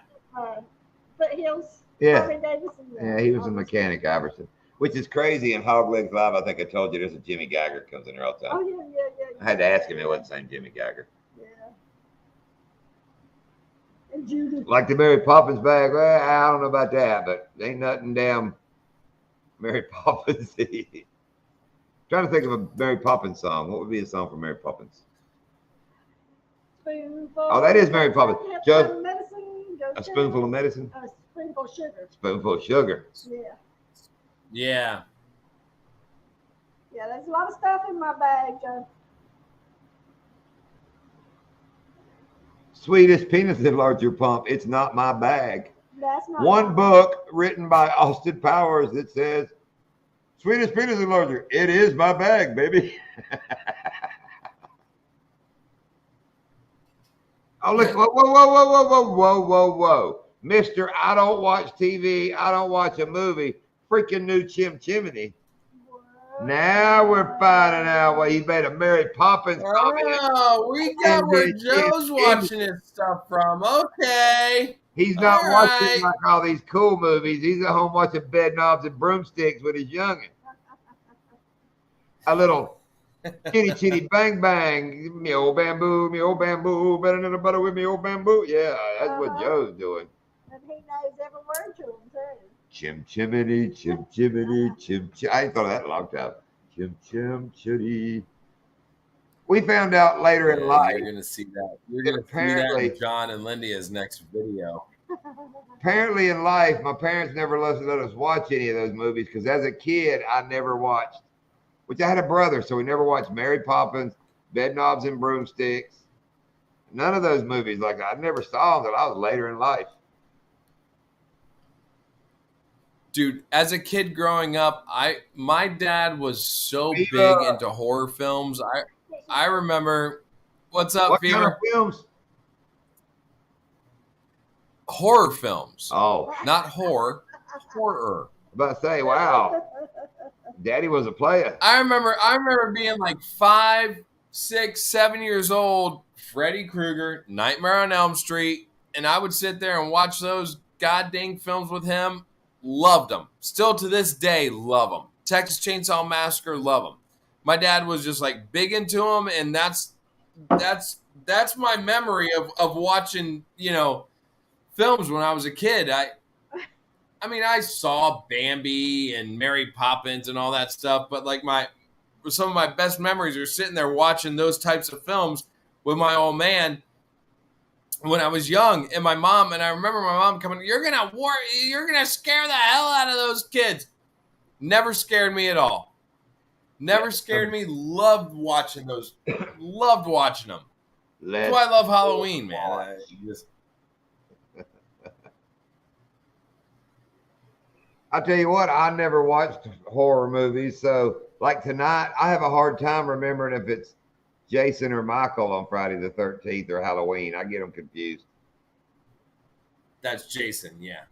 Foothills. Yeah. Harley Davidson. Yeah, he was a mechanic, Iverson. Which is crazy in Hog Legs Live. I think I told you there's a Jimmy Geiger comes in there all the Oh time. yeah. I had to ask him. It wasn't the same Jimmy Geiger. Yeah. And Judith. Like the Mary Poppins bag. Well, I don't know about that, but ain't nothing damn Mary Poppins. Trying to think of a Mary Poppins song. What would be a song from Mary Poppins? Spoonful. Oh, that is Mary Poppins. Have Just some medicine, go a sugar. spoonful of medicine, A spoonful of sugar. spoonful of sugar. Yeah. Yeah. Yeah, there's a lot of stuff in my bag, Joe. Sweetest penis enlarger pump. It's not my bag. That's not One book written by Austin Powers that says, "Sweetest penis enlarger. It is my bag, baby." Oh, look. Whoa. Mister, I don't watch TV. I don't watch a movie. Freaking new Chim Chimney. What? Now we're finding out why he made a Mary Poppins comment. Oh, we got where And Joe's it- watching his stuff from. Okay. He's not All watching right. like all these cool movies. He's at home watching Bed Knobs and Broomsticks with his youngin'. A little chitty bang bang. Me old bamboo, better than a butter with me old bamboo. Yeah, that's what Joe's doing. And he knows every word to him, too. Chim chimney, chim chimney, chim chim. I ain't thought of that in a long time. Chim chitty. We found out later in life. You're gonna see that. You're gonna see that Apparently- in John and Lydia's next video. Apparently in life, my parents never let us watch any of those movies because as a kid, I never watched, which I had a brother, so we never watched Mary Poppins, Bed Knobs and Broomsticks. None of those movies. Like I never saw them until I was later in life. Dude, as a kid growing up, my dad was so Viva. big into horror films. I remember, what's up, What kind Fever? of films? Horror films, Oh, not horror, horror. about to say, wow, Daddy was a player. I remember being like 5, 6, 7 years old, Freddy Krueger, Nightmare on Elm Street, and I would sit there and watch those goddamn films with him. Loved them. Still to this day, love them. Texas Chainsaw Massacre, love them. My dad was just like big into them, and that's my memory of watching, you know, films when I was a kid. I mean, I saw Bambi and Mary Poppins and all that stuff, but like some of my best memories are sitting there watching those types of films with my old man when I was young, and my mom, and I remember my mom coming, you're gonna scare the hell out of those kids. Never scared me at all. Never scared me. Loved watching those. Loved watching them. That's why I love Halloween, man. I'll tell you what, I never watched horror movies, so like tonight, I have a hard time remembering if it's Jason or Michael on Friday the 13th or Halloween. I get them confused. That's Jason, yeah.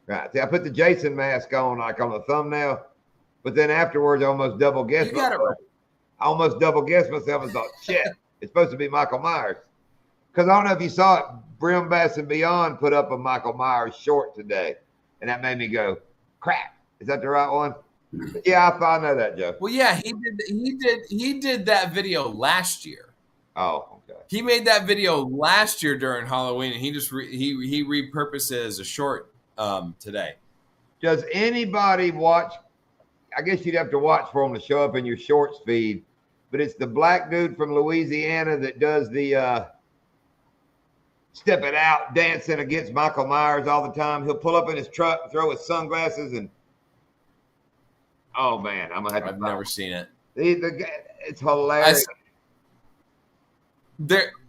Right. See, I put the Jason mask on like on the thumbnail, but then afterwards I almost double guessed myself. Right. I almost double guessed myself and thought, shit, it's supposed to be Michael Myers. Because I don't know if you saw it, Brim Bass and Beyond put up a Michael Myers short today, and that made me go, crap. Is that the right one? Yeah, I know that, Joe. Well, yeah, he did that video last year. Oh, okay. He made that video last year during Halloween, and he just he repurposed it as a short today. Does anybody watch? I guess you'd have to watch for him to show up in your shorts feed, but it's the black dude from Louisiana that does the Step It Out dancing against Michael Myers all the time. He'll pull up in his truck, throw his sunglasses, and oh man, I'm gonna have to. I've never seen it. It's hilarious.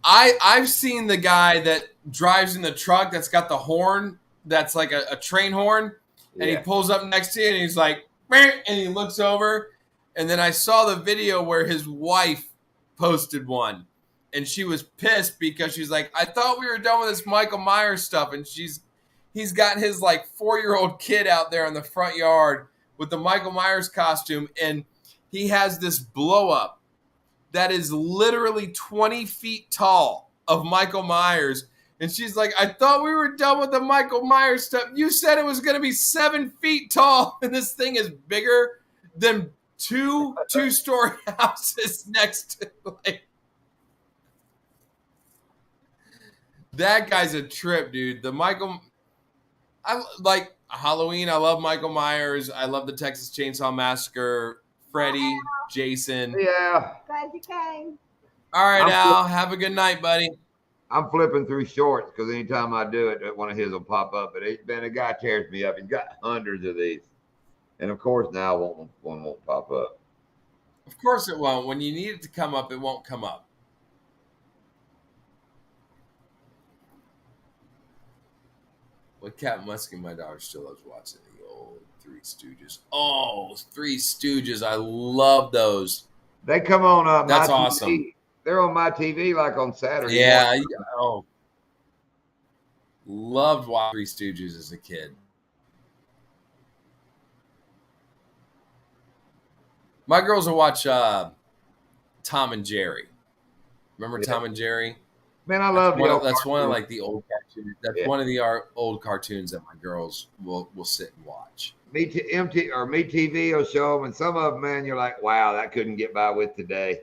I've seen the guy that drives in the truck that's got the horn that's like a train horn, and he pulls up next to you and he's like, and he looks over, and then I saw the video where his wife posted one, and she was pissed because she's like, I thought we were done with this Michael Myers stuff, and he's got his like 4-year-old kid out there in the front yard with the Michael Myers costume, and he has this blow up that is literally 20 feet tall of Michael Myers. And she's like, I thought we were done with the Michael Myers stuff. You said it was going to be 7 feet tall, and this thing is bigger than two-story houses next to like. That guy's a trip, dude. I like Halloween. I love Michael Myers. I love the Texas Chainsaw Massacre. Freddy, Jason. Yeah. Glad you came. All right, Al. Have a good night, buddy. I'm flipping through shorts because anytime I do it, one of his will pop up. But a guy tears me up. He's got hundreds of these, and of course now one won't pop up. Of course it won't. When you need it to come up, it won't come up. Well, Captain Muskie, my daughter still loves watching the old Three Stooges. Oh, Three Stooges. I love those. They come on That's my awesome. TV. They're on my TV like on Saturday. Yeah. Oh. Loved watching Three Stooges as a kid. My girls will watch Tom and Jerry. Remember Tom and Jerry? Man, I love that's one of like the old cartoons. That's one of the old cartoons that my girls will sit and watch. Me TV will show them, and some of them, man, you're like, wow, that couldn't get by with today.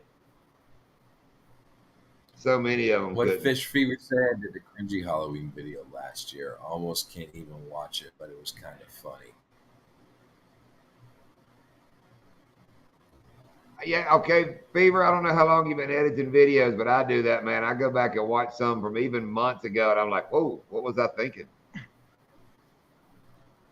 So many of them. What couldn't. Fish Fever said did the cringy Halloween video last year. Almost can't even watch it, but it was kind of funny. Yeah, okay, Fever, I don't know how long you've been editing videos, but I do that, man. I go back and watch some from even months ago, and I'm like, whoa, what was I thinking?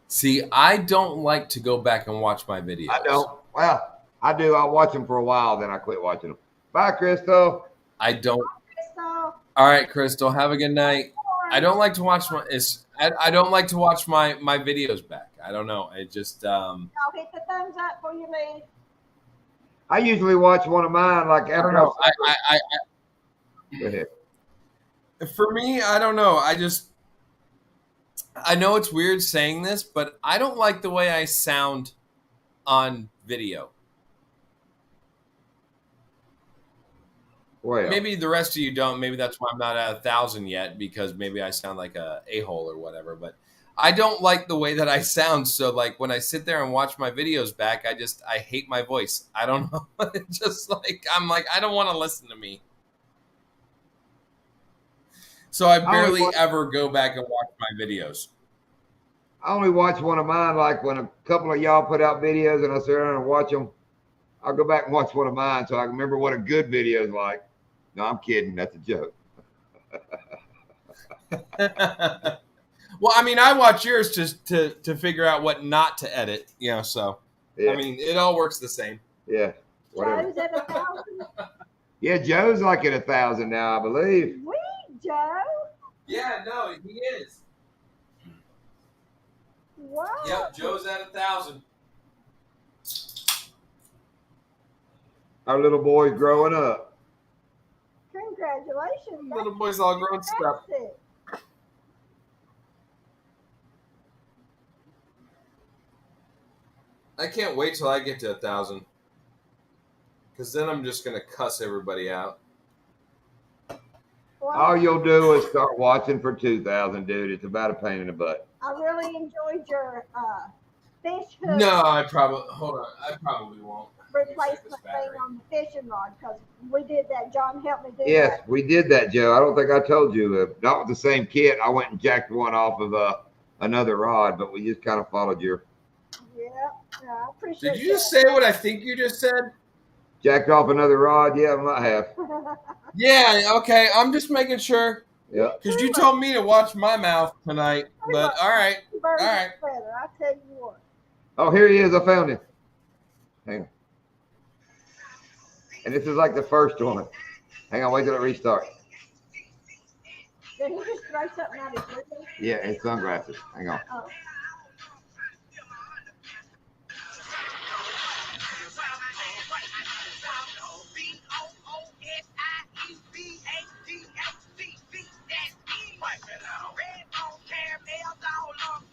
See, I don't like to go back and watch my videos. I don't. Well, I do. I'll watch them for a while, then I quit watching them. Bye, Crystal. I don't. Crystal. All right, Crystal, have a good night. I don't like to watch I don't like to watch my videos back. I don't know. I just I'll hit the thumbs up before you leave. I usually watch one of mine like I don't after know. Go ahead. For me, I don't know. I know it's weird saying this, but I don't like the way I sound on video. Well, maybe the rest of you don't. Maybe that's why I'm not at 1,000 yet, because maybe I sound like a hole or whatever. But I don't like the way that I sound. So like when I sit there and watch my videos back, I hate my voice. I don't know. It's just like I'm like I don't want to listen to me. So I barely ever go back and watch my videos. I only watch one of mine, like when a couple of y'all put out videos and I sit around and watch them. I'll go back and watch one of mine so I can remember what a good video is like. No, I'm kidding. That's a joke. Well, I mean, I watch yours just to figure out what not to edit, so. Yeah. I mean, it all works the same. Yeah. Whatever. Joe's at 1,000. Yeah, Joe's like at 1,000 now, I believe. Sweet, Joe. Yeah, no, he is. Wow. Yep, Joe's at 1,000. Our little boy's growing up. Congratulations. Little boy's all grown stuff. I can't wait till I get to 1,000. Because then I'm just going to cuss everybody out. Well, all you'll do is start watching for 2,000, dude. It's about a pain in the butt. I really enjoyed your fish hook. No, I probably won't. Replacement thing on the fishing rod, because we did that. John helped me do Yes, that. we did that, Joe. I don't think I told you. Not with the same kit. I went and jacked one off of another rod, but we just kind of followed your. Yeah, I appreciate Did you just say what I think you just said? Jacked off another rod? Yeah, I might have. Yeah, okay. I'm just making sure. Yeah. Because you told me to watch my mouth tonight. But all right. All right. I tell you what. Oh, here he is. I found him. Hang on. And this is like the first one. Hang on, wait till it restarts. Did he just throw something out of his window? Yeah, his sunglasses. Hang on. Oh.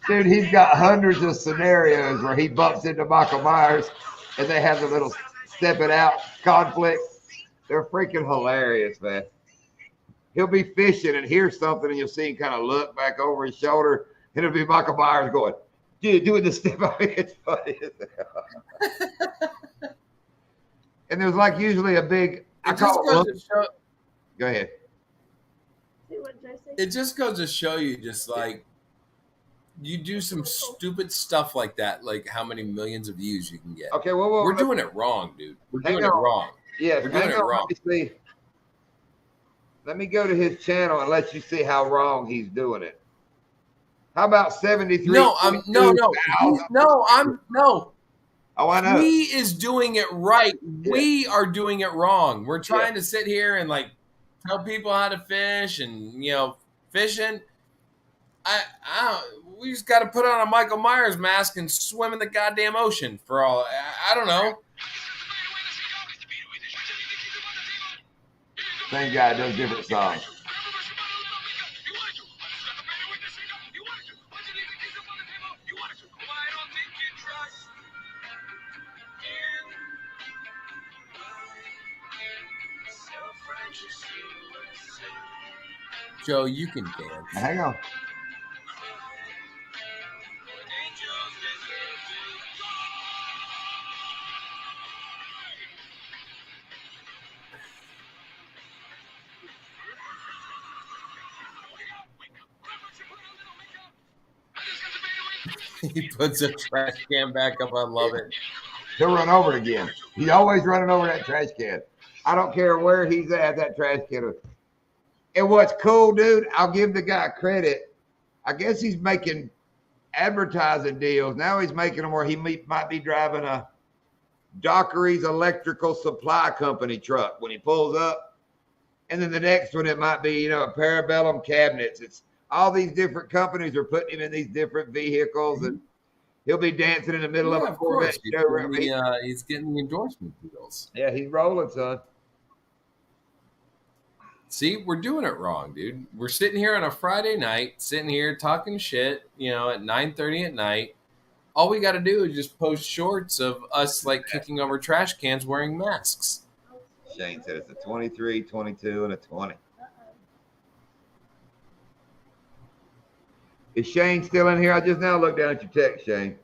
Dude, he's got hundreds of scenarios where he bumps into Michael Myers and they have the little step it out conflict. They're freaking hilarious, man. He'll be fishing and hear something and you'll see him kind of look back over his shoulder and it'll be Michael Myers going, dude, doing the step out. It's funny as hell. And there's like usually a big, go ahead. It just goes to show you, just like, you do some stupid stuff like that, like how many millions of views you can get. Okay, well, we're doing it wrong, dude. We're doing it wrong. Yeah, we're doing it wrong. Let me go to his channel and let you see how wrong he's doing it. How about 73? No. Oh, I know. He is doing it right. Yeah. We are doing it wrong. We're trying to sit here and like tell people how to fish and fishing. We just got to put on a Michael Myers mask and swim in the goddamn ocean for all. I don't know. Same guy does different songs. Joe, you can dance. Hang on. He puts a trash can back up. I love it. He'll run over it again. He's always running over that trash can. I don't care where he's at, that trash can. And what's cool, dude, I'll give the guy credit. I guess he's making advertising deals. Now he's making them where he might be driving a Dockery's Electrical Supply Company truck when he pulls up. And then the next one, it might be, a Parabellum Cabinets. It's all these different companies are putting him in these different vehicles, and he'll be dancing in the middle of a Corvette show. He's getting the endorsement deals. Yeah, he's rolling, son. See, we're doing it wrong, dude. We're sitting here on a Friday night, sitting here talking shit, at 9:30 at night. All we got to do is just post shorts of us, like, kicking over trash cans wearing masks. Shane said it's a 23, 22, and a 20. Is Shane still in here? I just now looked down at your text, Shane.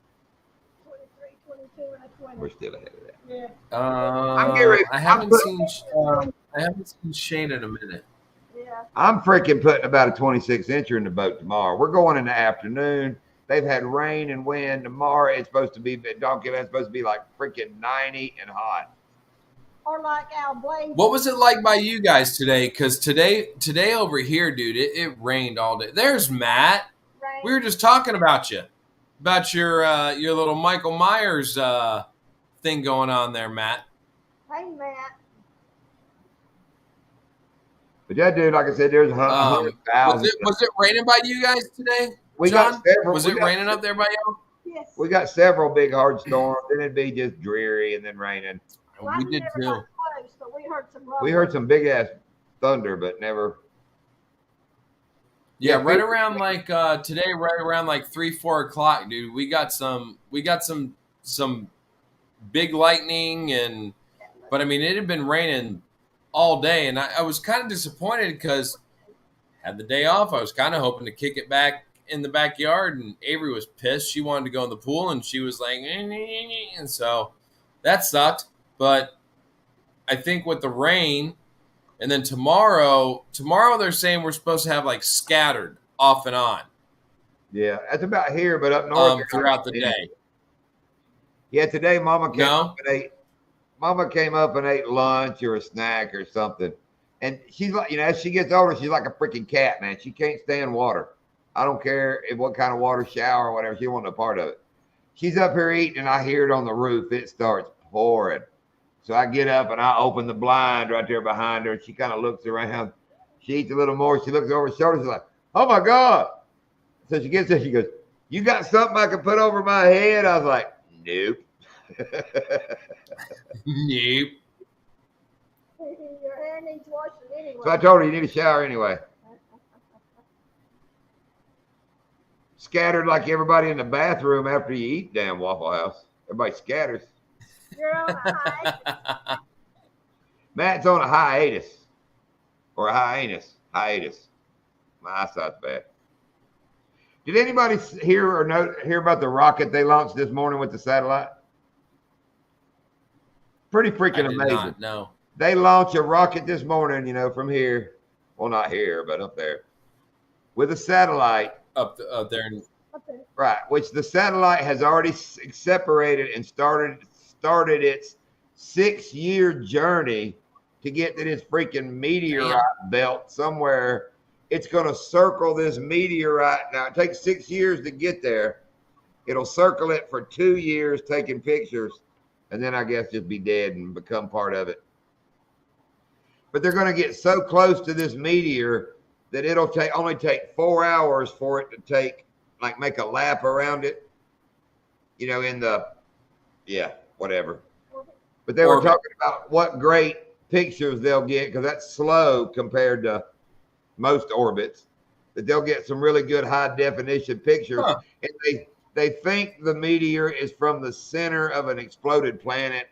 23, 22, and a 20. We're still ahead of that. Yeah. I haven't seen Shane in a minute. Yeah. I'm freaking putting about a 26 incher in the boat tomorrow. We're going in the afternoon. They've had rain and wind. Tomorrow it's supposed to be, Donkey Land's supposed to be like freaking 90 and hot. Or like Al Blaze. What was it like by you guys today? Because today over here, dude, it rained all day. There's Matt. Rain. We were just talking about you, about your little Michael Myers thing going on there, Matt. Hey, Matt. But that dude, like I said, there's 100,000. Was it raining by you guys today? We John? got several. Was it raining up there by y'all? Yes. We got several big hard storms. Then it'd be just dreary and then raining. Well, We did never too. got close, but we heard some We heard some big ass thunder, but never. Yeah, right around like today, right around like 3-4 o'clock, dude. We got some big lightning but I mean it had been raining all day, and I was kind of disappointed because had the day off. I was kind of hoping to kick it back in the backyard, and Avery was pissed. She wanted to go in the pool, and she was like, and so that sucked. But I think with the rain, and then tomorrow they're saying we're supposed to have like scattered off and on. Yeah, that's about here, but up north throughout the day. Yeah, today Mama came No? up and ate. Mama came up and ate lunch or a snack or something, and she's like, as she gets older, she's like a freaking cat, man. She can't stand water. I don't care what kind of water, shower or whatever. She wants no part of it. She's up here eating, and I hear it on the roof. It starts pouring. So I get up and I open the blind right there behind her. And she kind of looks around. She eats a little more. She looks over her shoulder. She's like, "Oh my God!" So she gets there. She goes, "You got something I can put over my head?" I was like, "Nope." Nope. Your hair needs washing anyway. So I told her you need a shower anyway. Scattered like everybody in the bathroom after you eat, damn Waffle House. Everybody scatters. You're on a high. Matt's on a hiatus. Or a hiatus. Hiatus. My eyesight's bad. Did anybody hear about the rocket they launched this morning with the satellite? Pretty freaking amazing. Not, no. They launched a rocket this morning, from here. Well, not here, but up there. With a satellite. Up there. Okay. Right, which the satellite has already separated and started its 6-year journey to get to this freaking meteorite belt somewhere. It's going to circle this meteorite. Now, it takes 6 years to get there. It'll circle it for 2 years, taking pictures, and then I guess just be dead and become part of it. But they're going to get so close to this meteor that it'll only take 4 hours for it to make a lap around it, whatever. But they were talking about what great pictures they'll get, because that's slow compared to most orbits, that they'll get some really good high definition pictures. Huh. And they think the meteor is from the center of an exploded planet,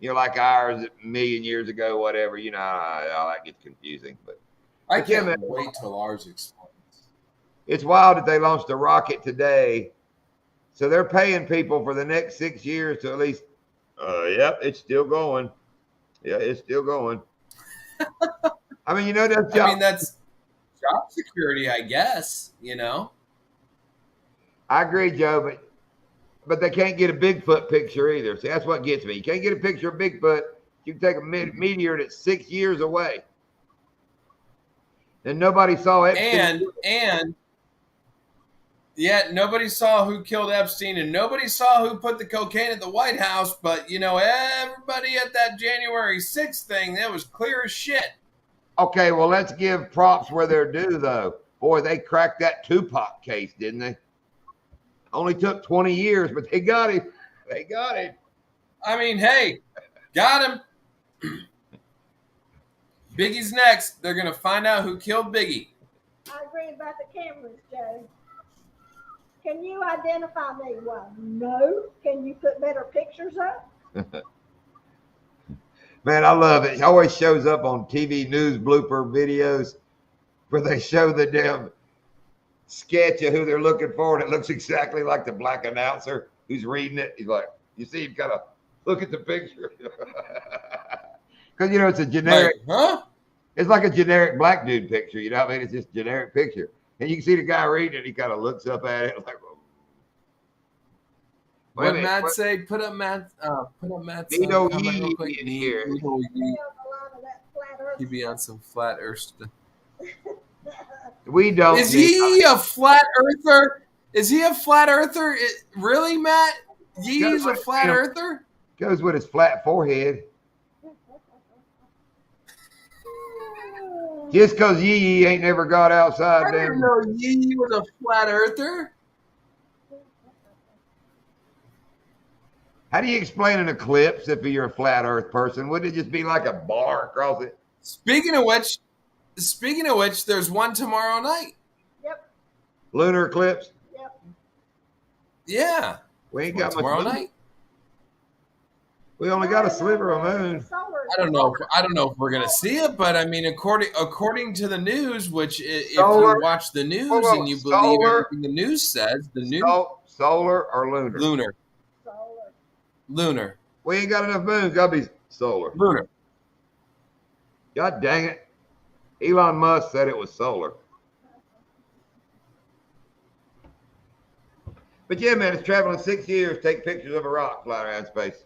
like ours a million years ago, whatever. All that gets confusing. But I can't wait till ours explodes. It's wild that they launched a rocket today. So they're paying people for the next 6 years to at least, yep, it's still going. Yeah, it's still going. I mean, that's job security, I guess, I agree, Joe, but they can't get a Bigfoot picture either. See, that's what gets me. You can't get a picture of Bigfoot. You can take a meteor that's 6 years away. And nobody saw it. And nobody saw who killed Epstein, and nobody saw who put the cocaine at the White House. But everybody at that January 6th thing, that was clear as shit. Okay, well, let's give props where they're due, though. Boy, they cracked that Tupac case, didn't they? Only took 20 years, but they got him. They got him. I mean, hey, got him. Biggie's next. They're going to find out who killed Biggie. I agree about the cameras, Joe. Can you identify me? Well, no. Can you put better pictures up? Man, I love it. It always shows up on TV news blooper videos where they show the damn sketch of who they're looking for, and it looks exactly like the black announcer who's reading it. He's like, you see him kind of look at the picture. Because, you know, it's a generic, huh? It's like a generic black dude picture. You know what I mean? It's just a generic picture. And you can see the guy reading it. He kind of looks up at it like, what Matt say? Put up Matt's Nino comment real quick. in here. Nino Yee. A lot of that flat earth He be on some flat earth stuff. We don't. Is he a flat earther? Is he a flat earther? Really, Matt? Yee's a flat earther? Goes with his flat forehead. Just because Yee ain't never got outside I didn't know Yee was a flat earther. How do you explain an eclipse if you're a flat earth person? Wouldn't it just be like a bar across it? Speaking of which, there's one tomorrow night. Yep. Lunar eclipse? Yep. Yeah. We ain't got much tomorrow moon. night. We only got a sliver of moon. I don't know if we're gonna see it, but I mean, according to the news, which if Solar. you watch the news Whoa, and you solar. believe everything the news says, the news Solar or lunar? Lunar. We ain't got enough moon. Got to be solar. Lunar. God dang it. Elon Musk said it was solar. But yeah, man, it's traveling 6 years, take pictures of a rock flying around space.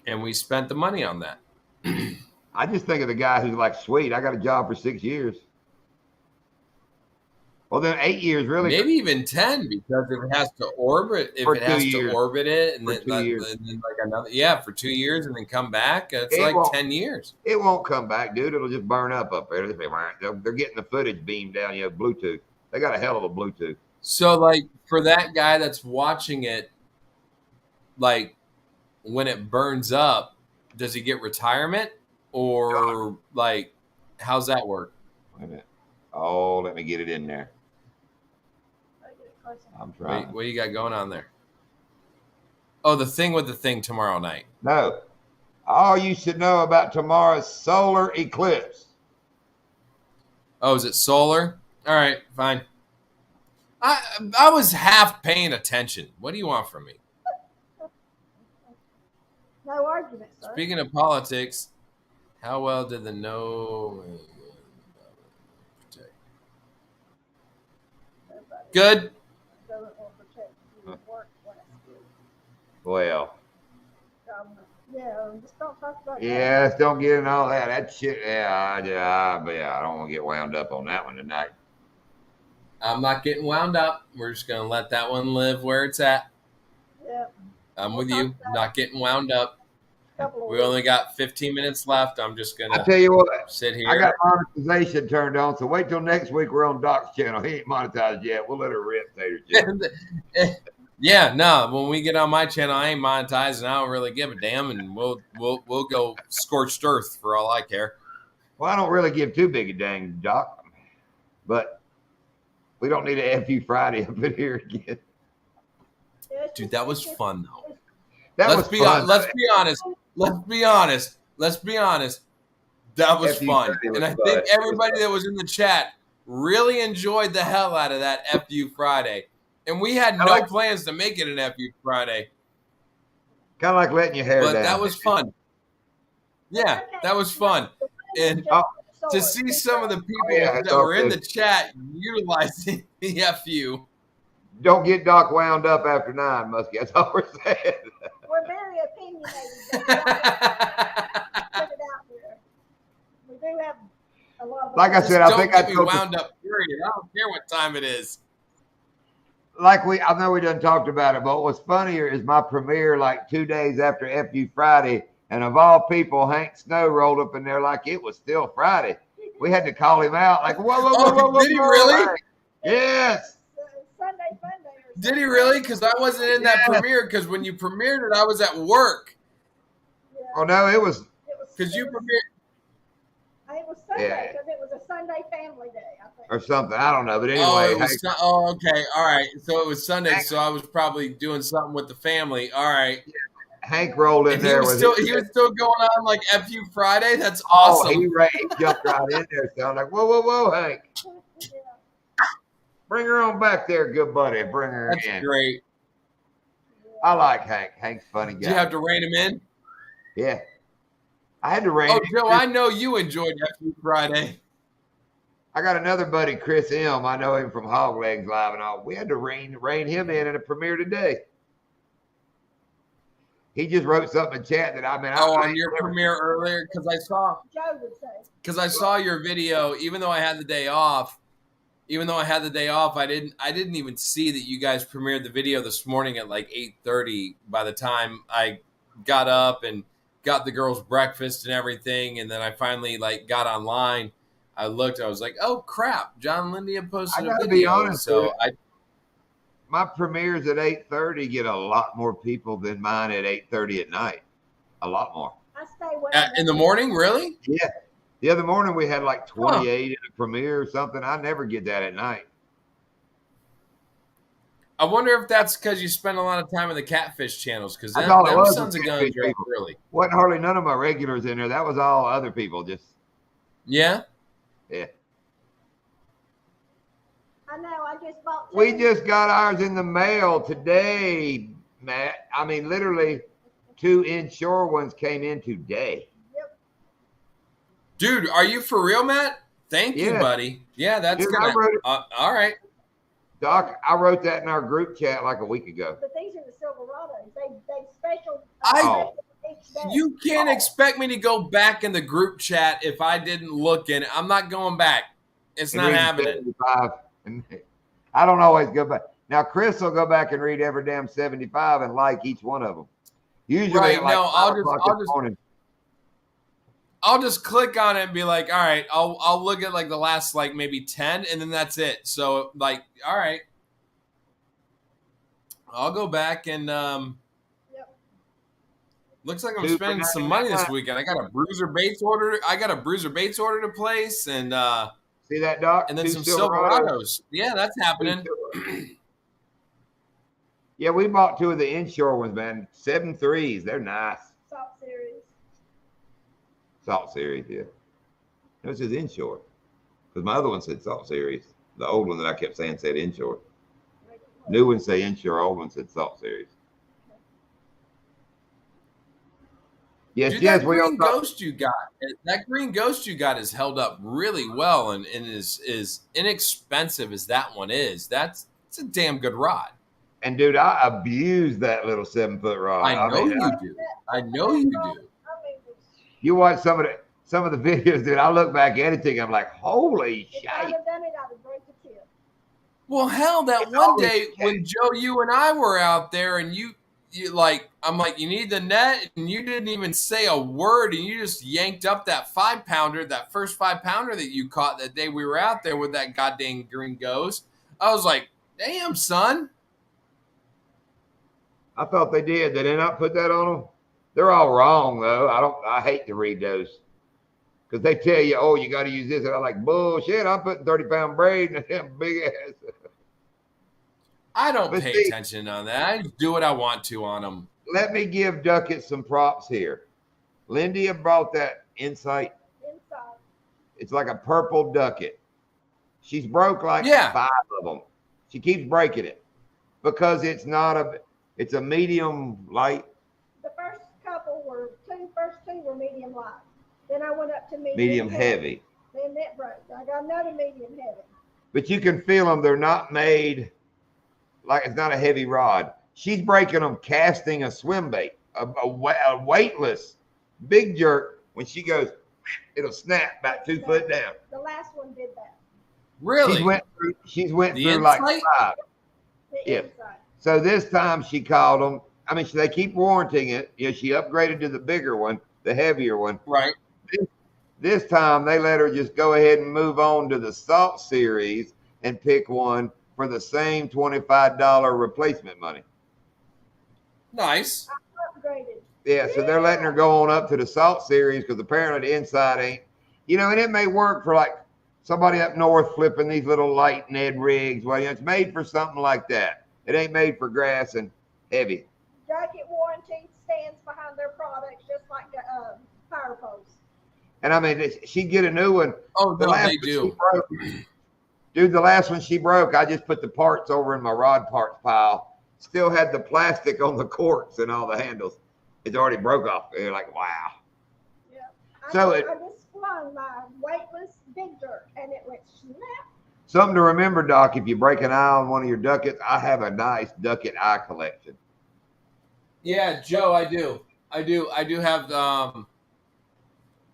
And we spent the money on that. I just think of the guy who's like, sweet, I got a job for 6 years. Well, then 8 years, really. Maybe even 10, because if it has to orbit, For 2 years. And For then, 2 years. and then like another, for 2 years and then come back, it's It like won't. 10 years. It won't come back, dude. It'll just burn up there. They're getting the footage beamed down, Bluetooth. They got a hell of a Bluetooth. So, like, for that guy that's watching it, like, when it burns up, does he get retirement? Or, like, how's that work? Wait a minute. Oh, let me get it in there. I'm trying. What you got going on there? Oh, the thing with the thing tomorrow night. No. All you should know about tomorrow's solar eclipse. Oh, is it solar? All right, fine. I was half paying attention. What do you want from me? No argument, sir. Speaking of politics, how well did the Good. Doesn't want to protect you at work last week. Well, Yeah, just don't talk about that. yes, don't get in all that. That shit, I don't want to get wound up on that one tonight. I'm not getting wound up. We're just going to let that one live where it's at. Yeah. I'm with you. Not getting wound up. Couple of We only got 15 minutes left. I'm just going I to tell you what, sit here. I got monetization turned on, so wait till next week. We're on Doc's channel. He ain't monetized yet. We'll let her rip, Tater Chip. Yeah, no. When we get on my channel, I ain't monetized, and I don't really give a damn. And we'll go scorched earth for all I care. Well, I don't really give too big a dang, Doc, but we don't need a FU Friday up in here again. Dude, that was fun though. Let's be honest. Let's be honest. That was FU fun, Friday was and I fun. think everybody that was in the chat really enjoyed the hell out of that FU Friday. And we had no plans to make it an FU Friday. Kind of like letting your hair But down. that was fun. Yeah, that was fun. And to see some of the people that were in the chat utilizing the FU. Don't get Doc wound up after 9, Muskie. That's all we're saying. We're very opinionated. Put it out there. We do have a lot of. Like I said, I think I Don't get me told wound up, period. I don't care what time it is. I know we done talked about it, but what's funnier is my premiere like 2 days after FU Friday, and of all people, Hank Snow rolled up in there like it was still Friday. We had to call him out, like, whoa. Did he really? Yes. Sunday Fun Day. Did he really? Because I wasn't in that premiere. Because when you premiered it, I was at work. Oh no, it was. Because you premiered. It was Sunday because it was a Sunday Sunday Family Day, I think. or something. I don't know, but anyway. Oh, it was okay. All right. So it was Sunday. So I was probably doing something with the family. All right. Hank rolled in And there. he was still going on like FU Friday. That's Oh, awesome. he jumped right in there. So I'm like, whoa, Hank. Yeah. Bring her on back there, good buddy. Bring her That's in. great. I like Hank. Hank's a funny guy. Did you have to rein him in? Yeah. I had to rein Oh, him Joe, in. I know you enjoyed FU Friday. I got another buddy, Chris M. I know him from Hog Legs Live and all. We had to rein him in a premiere today. He just wrote something in chat that On your premiere earlier, because Joe would say. I saw your video. Even though I had the day off, I didn't even see that you guys premiered the video this morning at like 8:30. By the time I got up and got the girls breakfast and everything, and then I finally like got online, I looked. I was like, "Oh crap!" John Lindy posted a video. I gotta be honest. So my premieres at 8:30 get a lot more people than mine at 8:30 at night. A lot more. I stay away in the morning, really? Yeah. The other morning we had like 28 in a premiere or something. I never get that at night. I wonder if that's because you spend a lot of time in the catfish channels. Because them sons of guns are early. Wasn't hardly none of my regulars in there. That was all other people. Just yeah. I know. I just bought. We just got ours in the mail today, Matt. I mean, literally, 2 inshore ones came in today. Yep. Dude, are you for real, Matt? Thank you, buddy. Yeah, that's good. All right. Doc, I wrote that in our group chat like a week ago. But these are the Silverados. They special. You can't expect me to go back in the group chat if I didn't look in it. I'm not going back. It's not happening. I don't always go back. Now, Chris will go back and read every damn 75 and like each one of them. Usually, right? Like no, I'll just click on it and be like, all right, I'll look at like the last like maybe 10, and then that's it. So like, all right, I'll go back and looks like I'm spending some money this weekend. I got a Bruiser Baits order. To place, and see that, Doc? And then some Silverados. Yeah, that's happening. Yeah, we bought 2 of the inshore ones, man. 7.3s. They're nice. Salt Series, yeah. No, it says inshore. Because my other one said Salt Series. The old one that I kept saying said inshore. New ones say inshore. Old one said Salt Series. Yes, Dude, yes. That green ghost you got is held up really well and is inexpensive as that one is. It's a damn good rod. And dude, I abuse that little 7-foot rod. I know you do. I know you do. You watch some of the videos, dude. I look back at it and I'm like, holy shit. Well, hell, that one day when Joe, you and I were out there and you like, I'm like, you need the net, and you didn't even say a word, and you just yanked up that 5-pounder, that first 5-pounder that you caught that day we were out there with that goddamn green ghost. I was like, damn, son. I thought they did. Did they not put that on them? They're all wrong, though. I hate to read those. Because they tell you, oh, you got to use this. And I'm like, bullshit. I'm putting 30-pound braid in a big ass. I don't pay attention on that. I do what I want to on them. Let me give Duckett some props here. Lindy brought that Insight. It's like a purple Duckett. She's broke like 5 of them. She keeps breaking it because it's a medium light. The first two were medium light. Then I went up to medium heavy. Then that broke. I got another medium heavy. But you can feel them. They're not made like it's not a heavy rod. She's breaking them casting a swim bait, a weightless big jerk. When she goes, it'll snap about 2 foot down. The last one did that. Really? She's went through like 5. Yeah. So this time she called them. I mean, they keep warranting it. You know, she upgraded to the bigger one, the heavier one. Right. This time they let her just go ahead and move on to the Salt Series and pick one for the same $25 replacement money. Nice. I upgraded. Yeah, so they're letting her go on up to the Salt Series because apparently the inside ain't, and it may work for like somebody up north flipping these little light Ned rigs. Well, it's made for something like that. It ain't made for grass and heavy. Jacket Warranty stands behind their products, just like the power poles. And I mean, she'd get a new one. Oh, no, they do. Dude, the last one she broke, I just put the parts over in my rod parts pile. Still had the plastic on the corks and all the handles. It's already broke off. You're like, wow. Yeah. I just flung my weightless big dirt, and it went snap. Something to remember, Doc, if you break an eye on one of your duckets, I have a nice ducket eye collection. Yeah, Joe, I do have,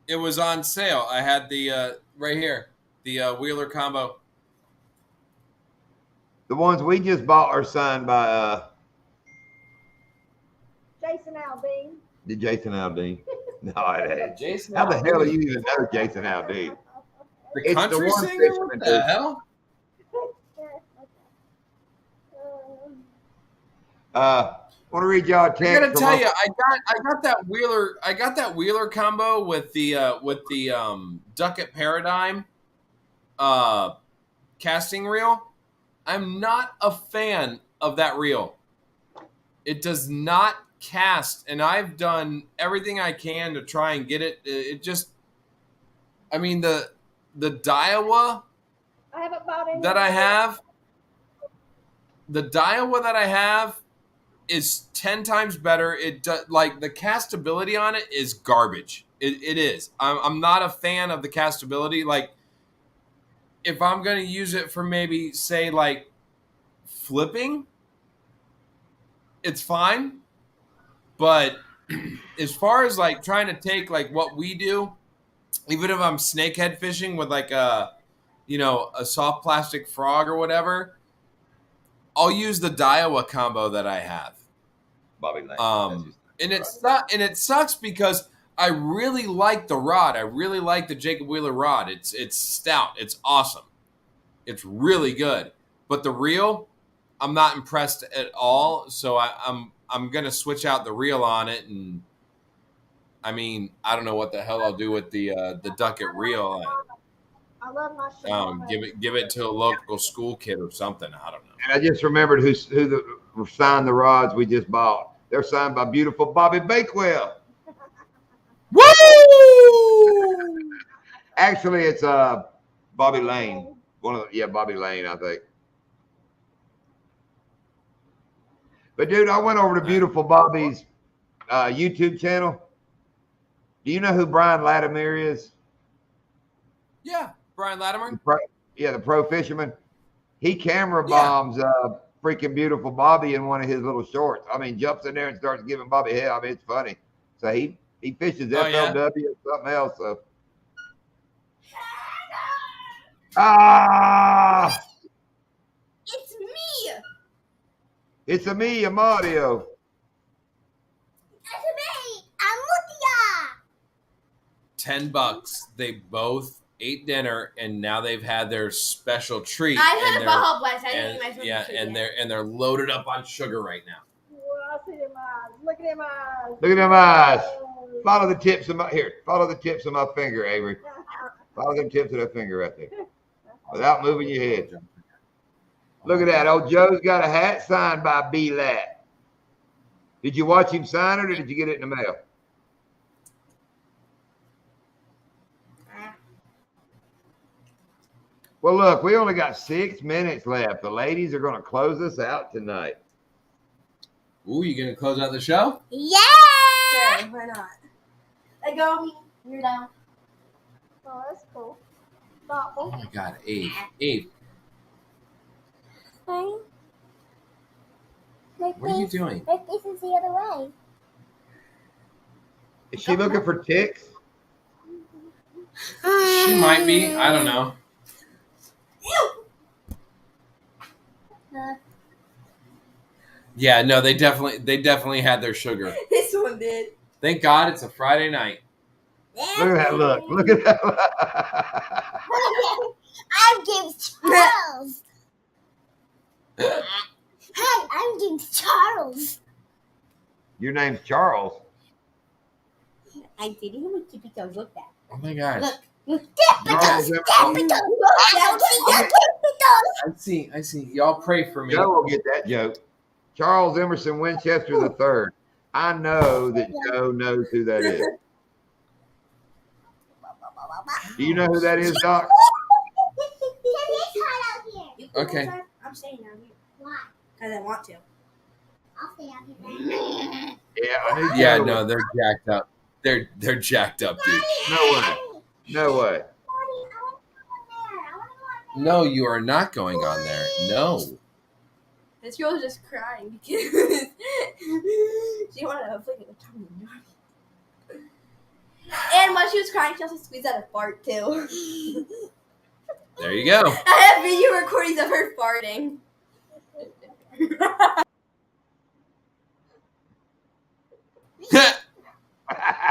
it was on sale. I had the, right here, the Wheeler combo. The ones we just bought are signed by Jason Aldean. the Jason Aldean. No, it ain't. Jason How the Aldean. hell do you even know Jason Aldean? The It's country the one singer? fisherman What the dude. hell? Want to read y'all a text? I gotta from tell our- you, I got that Wheeler. I got that Wheeler combo with the Ducket Paradigm casting reel. I'm not a fan of that reel. It does not cast, and I've done everything I can to try and get it. It just, I mean, the Daiwa I haven't bought any. that I have, the Daiwa that I have is 10 times better. It like the castability on it is garbage. It is. I'm not a fan of the castability. Like, if I'm going to use it for maybe, say, like flipping, it's fine. But as far as like trying to take like what we do, even if I'm snakehead fishing with like a soft plastic frog or whatever, I'll use the Daiwa combo that I have. Bobby Lane. And it's not, and it sucks because I really like the rod. I really like the Jacob Wheeler rod. It's stout. It's awesome. It's really good. But the reel, I'm not impressed at all. So I'm gonna switch out the reel on it, and I mean, I don't know what the hell I'll do with the Ducket reel. I love my Shimano. Give it to a local school kid or something. I don't know. And I just remembered who signed the rods we just bought. They're signed by beautiful Bobby Bakewell. Woo! Actually, it's Bobby Lane. Bobby Lane, I think. But dude, I went over to beautiful Bobby's YouTube channel. Do you know who Brian Latimer is? Yeah, Brian Latimer. The pro fisherman. He camera bombs freaking beautiful Bobby in one of his little shorts. I mean, jumps in there and starts giving Bobby hell. I mean, it's funny. So he fishes FLW or something else. So. It's me. It's a me, Amadio. It's me. I'm Lucia. $10. They both ate dinner, and now they've had their special treat. I had a Baja Blast. I didn't eat my and, special yeah, treat and yet. they're loaded up on sugar right now. Well, I see them eyes. Look at them eyes. Look at them eyes. Follow the tips of my finger, Avery. Follow them tips of that finger right there. Without moving your head. Look at that. Old Joe's got a hat signed by B. Lat. Did you watch him sign it, or did you get it in the mail? Well, look, we only got 6 minutes left. The ladies are going to close us out tonight. Ooh, you gonna close out the show? Yeah. Sure, why not? Let go of me. You're down. Oh, that's cool. Thoughtful. Oh my God, Abe, Fine. My what are you face- doing? My face is the other way. Is she looking for ticks? She might be. I don't know. Yeah, no, they definitely had their sugar. This one did. Thank God it's a Friday night. Look at that look. Look at that look. I'm James Charles. Hi, I'm James Charles. Your name's Charles. I'm feeding him with tippy toes. Look that. Oh my gosh. Look. Charles Emerson. I see. Y'all pray for me. Joe will get that joke. Charles Emerson Winchester III. I know that Joe knows who that is. Do you know who that is, Doc? Okay. I'm staying out here. Why? Because I want to. I'll stay out here. Yeah, I knew Yeah, Joe no, was- they're jacked up. They're jacked up, dude. No way. No way. No, you are not going on there. No. This girl was just crying because she wanted to flick the tongue. And while she was crying, she also squeezed out a fart too. There you go. I have video recordings of her farting. I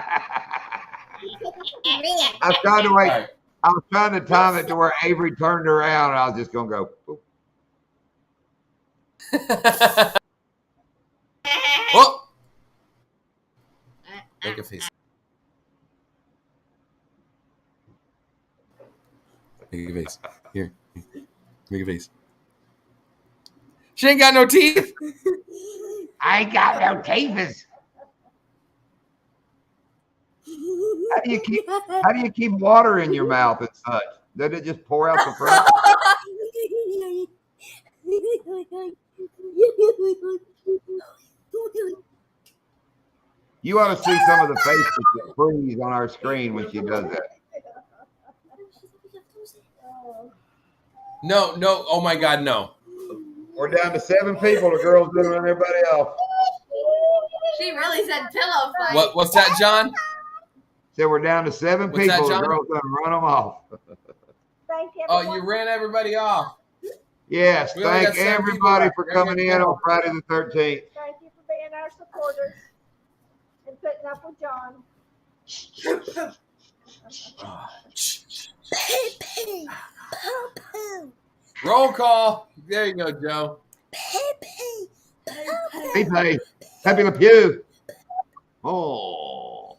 was trying to wait. All right. I was trying to time it to where Avery turned around, and I was just gonna go. Boop. Oh! Make a face. Make a face. Here. Make a face. She ain't got no teeth. I ain't got no teethers. How do you keep water in your mouth and such? Does it just pour out the front? You ought to see some of the faces that freeze on our screen when she does that. No. Oh my God, no. We're down to 7 people. The girl's doing everybody else. She really said pillow fight. What's that, John? So we're down to 7 What's that, people. The John? girl's gonna run them off. Thank you. Oh, you ran everybody off. Yes, We only thank got 7 people everybody left. for coming in on Friday the 13th. Thank you for being our supporters and putting up with John. Roll call. There you go, Joe. Hey, Happy Le Pew. Oh.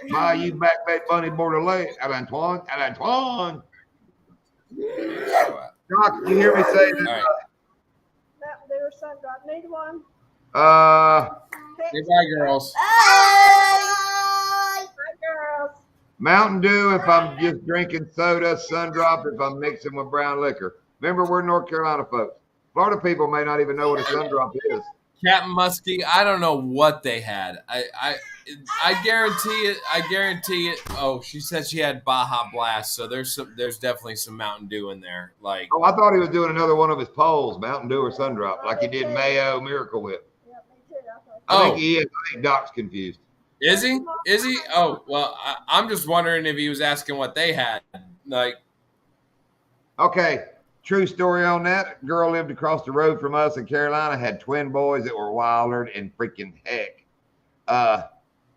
My, you back Bunny Bordelais. Antoine. Doc, you hear me say All that? right. That their son got need one. Say bye, girls. Hi, girls. Mountain Dew if I'm just drinking soda, Sundrop if I'm mixing with brown liquor. Remember, we're North Carolina folks. Florida people may not even know what a Sundrop is. Captain Muskie, I don't know what they had. I guarantee it. I guarantee it. Oh, she said she had Baja Blast, so there's definitely some Mountain Dew in there. Like, Oh, I thought he was doing another one of his polls, Mountain Dew or Sundrop, like he did Mayo Miracle Whip. Yeah, me too. I thought. I think Oh. he is. I think Doc's confused. is he? Is he? Oh, well, I'm just wondering if he was asking what they had. Like, Okay, true story on that. Girl lived across the road from us in Carolina, had twin boys that were wilder and freaking heck.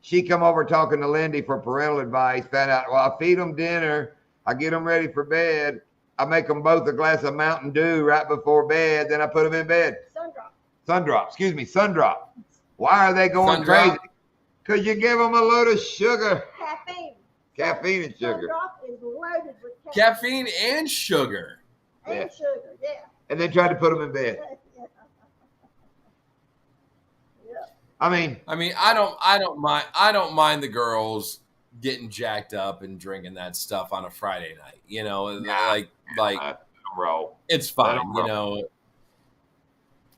She come over talking to Lindy for parental advice, found out, well, I feed them dinner, I get them ready for bed, I make them both a glass of Mountain Dew right before bed, then I put them in bed. Sundrop. Why are they going Sundrop? crazy? Because you give them a load of sugar, caffeine and sugar. Sundrop is loaded with caffeine and sugar. and Yeah. sugar. Yeah. And then tried to put them in bed. I mean, I don't mind the girls getting jacked up and drinking that stuff on a Friday night. You know, like roll. it's Let fine. 'em You roll. know,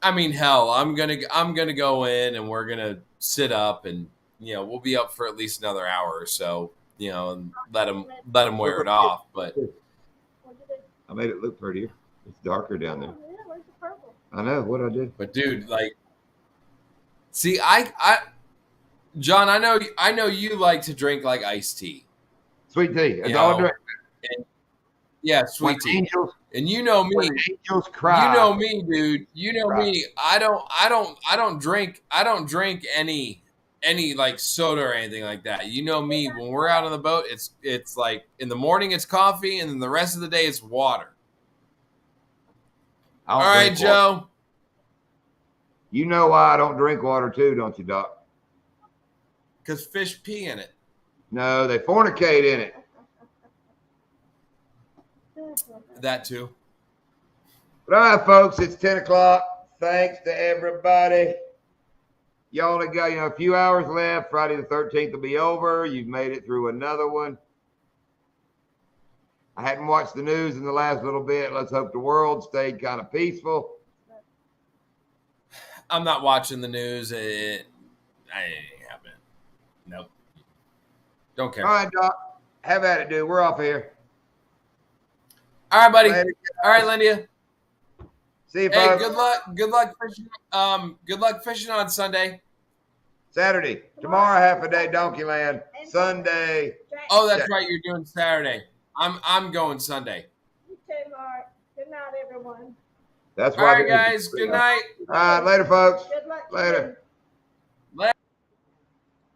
I mean, hell, I'm gonna go in and we're gonna sit up and we'll be up for at least another hour or so. And let them wear it off. But What'd you do? I made it look prettier. It's darker down there. Oh, yeah, where's the purple? I know what I did. dude, like, see, John, I know you like to drink like iced tea. Sweet tea. That's You all I know, drink. Yeah, When sweet tea. angels, And you know me. when angels cry. You know me, dude. You know Right. me. I don't drink any like soda or anything like that. You know me. When we're out on the boat, it's like in the morning it's coffee, and then the rest of the day it's water. I All don't right, drink water. Joe. You know why I don't drink water too, don't you, Doc? Because fish pee in it. No, they fornicate in it. That too. But all right, folks, it's 10 o'clock. Thanks to everybody. You only got, a few hours left. Friday the 13th will be over. You've made it through another one. I hadn't watched the news in the last little bit. Let's hope the world stayed kind of peaceful. I'm not watching the news. I haven't. Nope. Don't care. All right, Doc. Have at it, dude. We're off here. All right, buddy. Later, All right, Lindia. see you, Hey, folks. good luck. Good luck fishing. Good luck fishing on Sunday. Saturday. Tomorrow, half a day, Donkey Land. Sunday. Oh, that's right. You're doing Saturday. I'm going Sunday. You too, Mark. Good night, everyone. That's All why. right, guys. Good night. All right, later, folks. Good luck. to Later. you.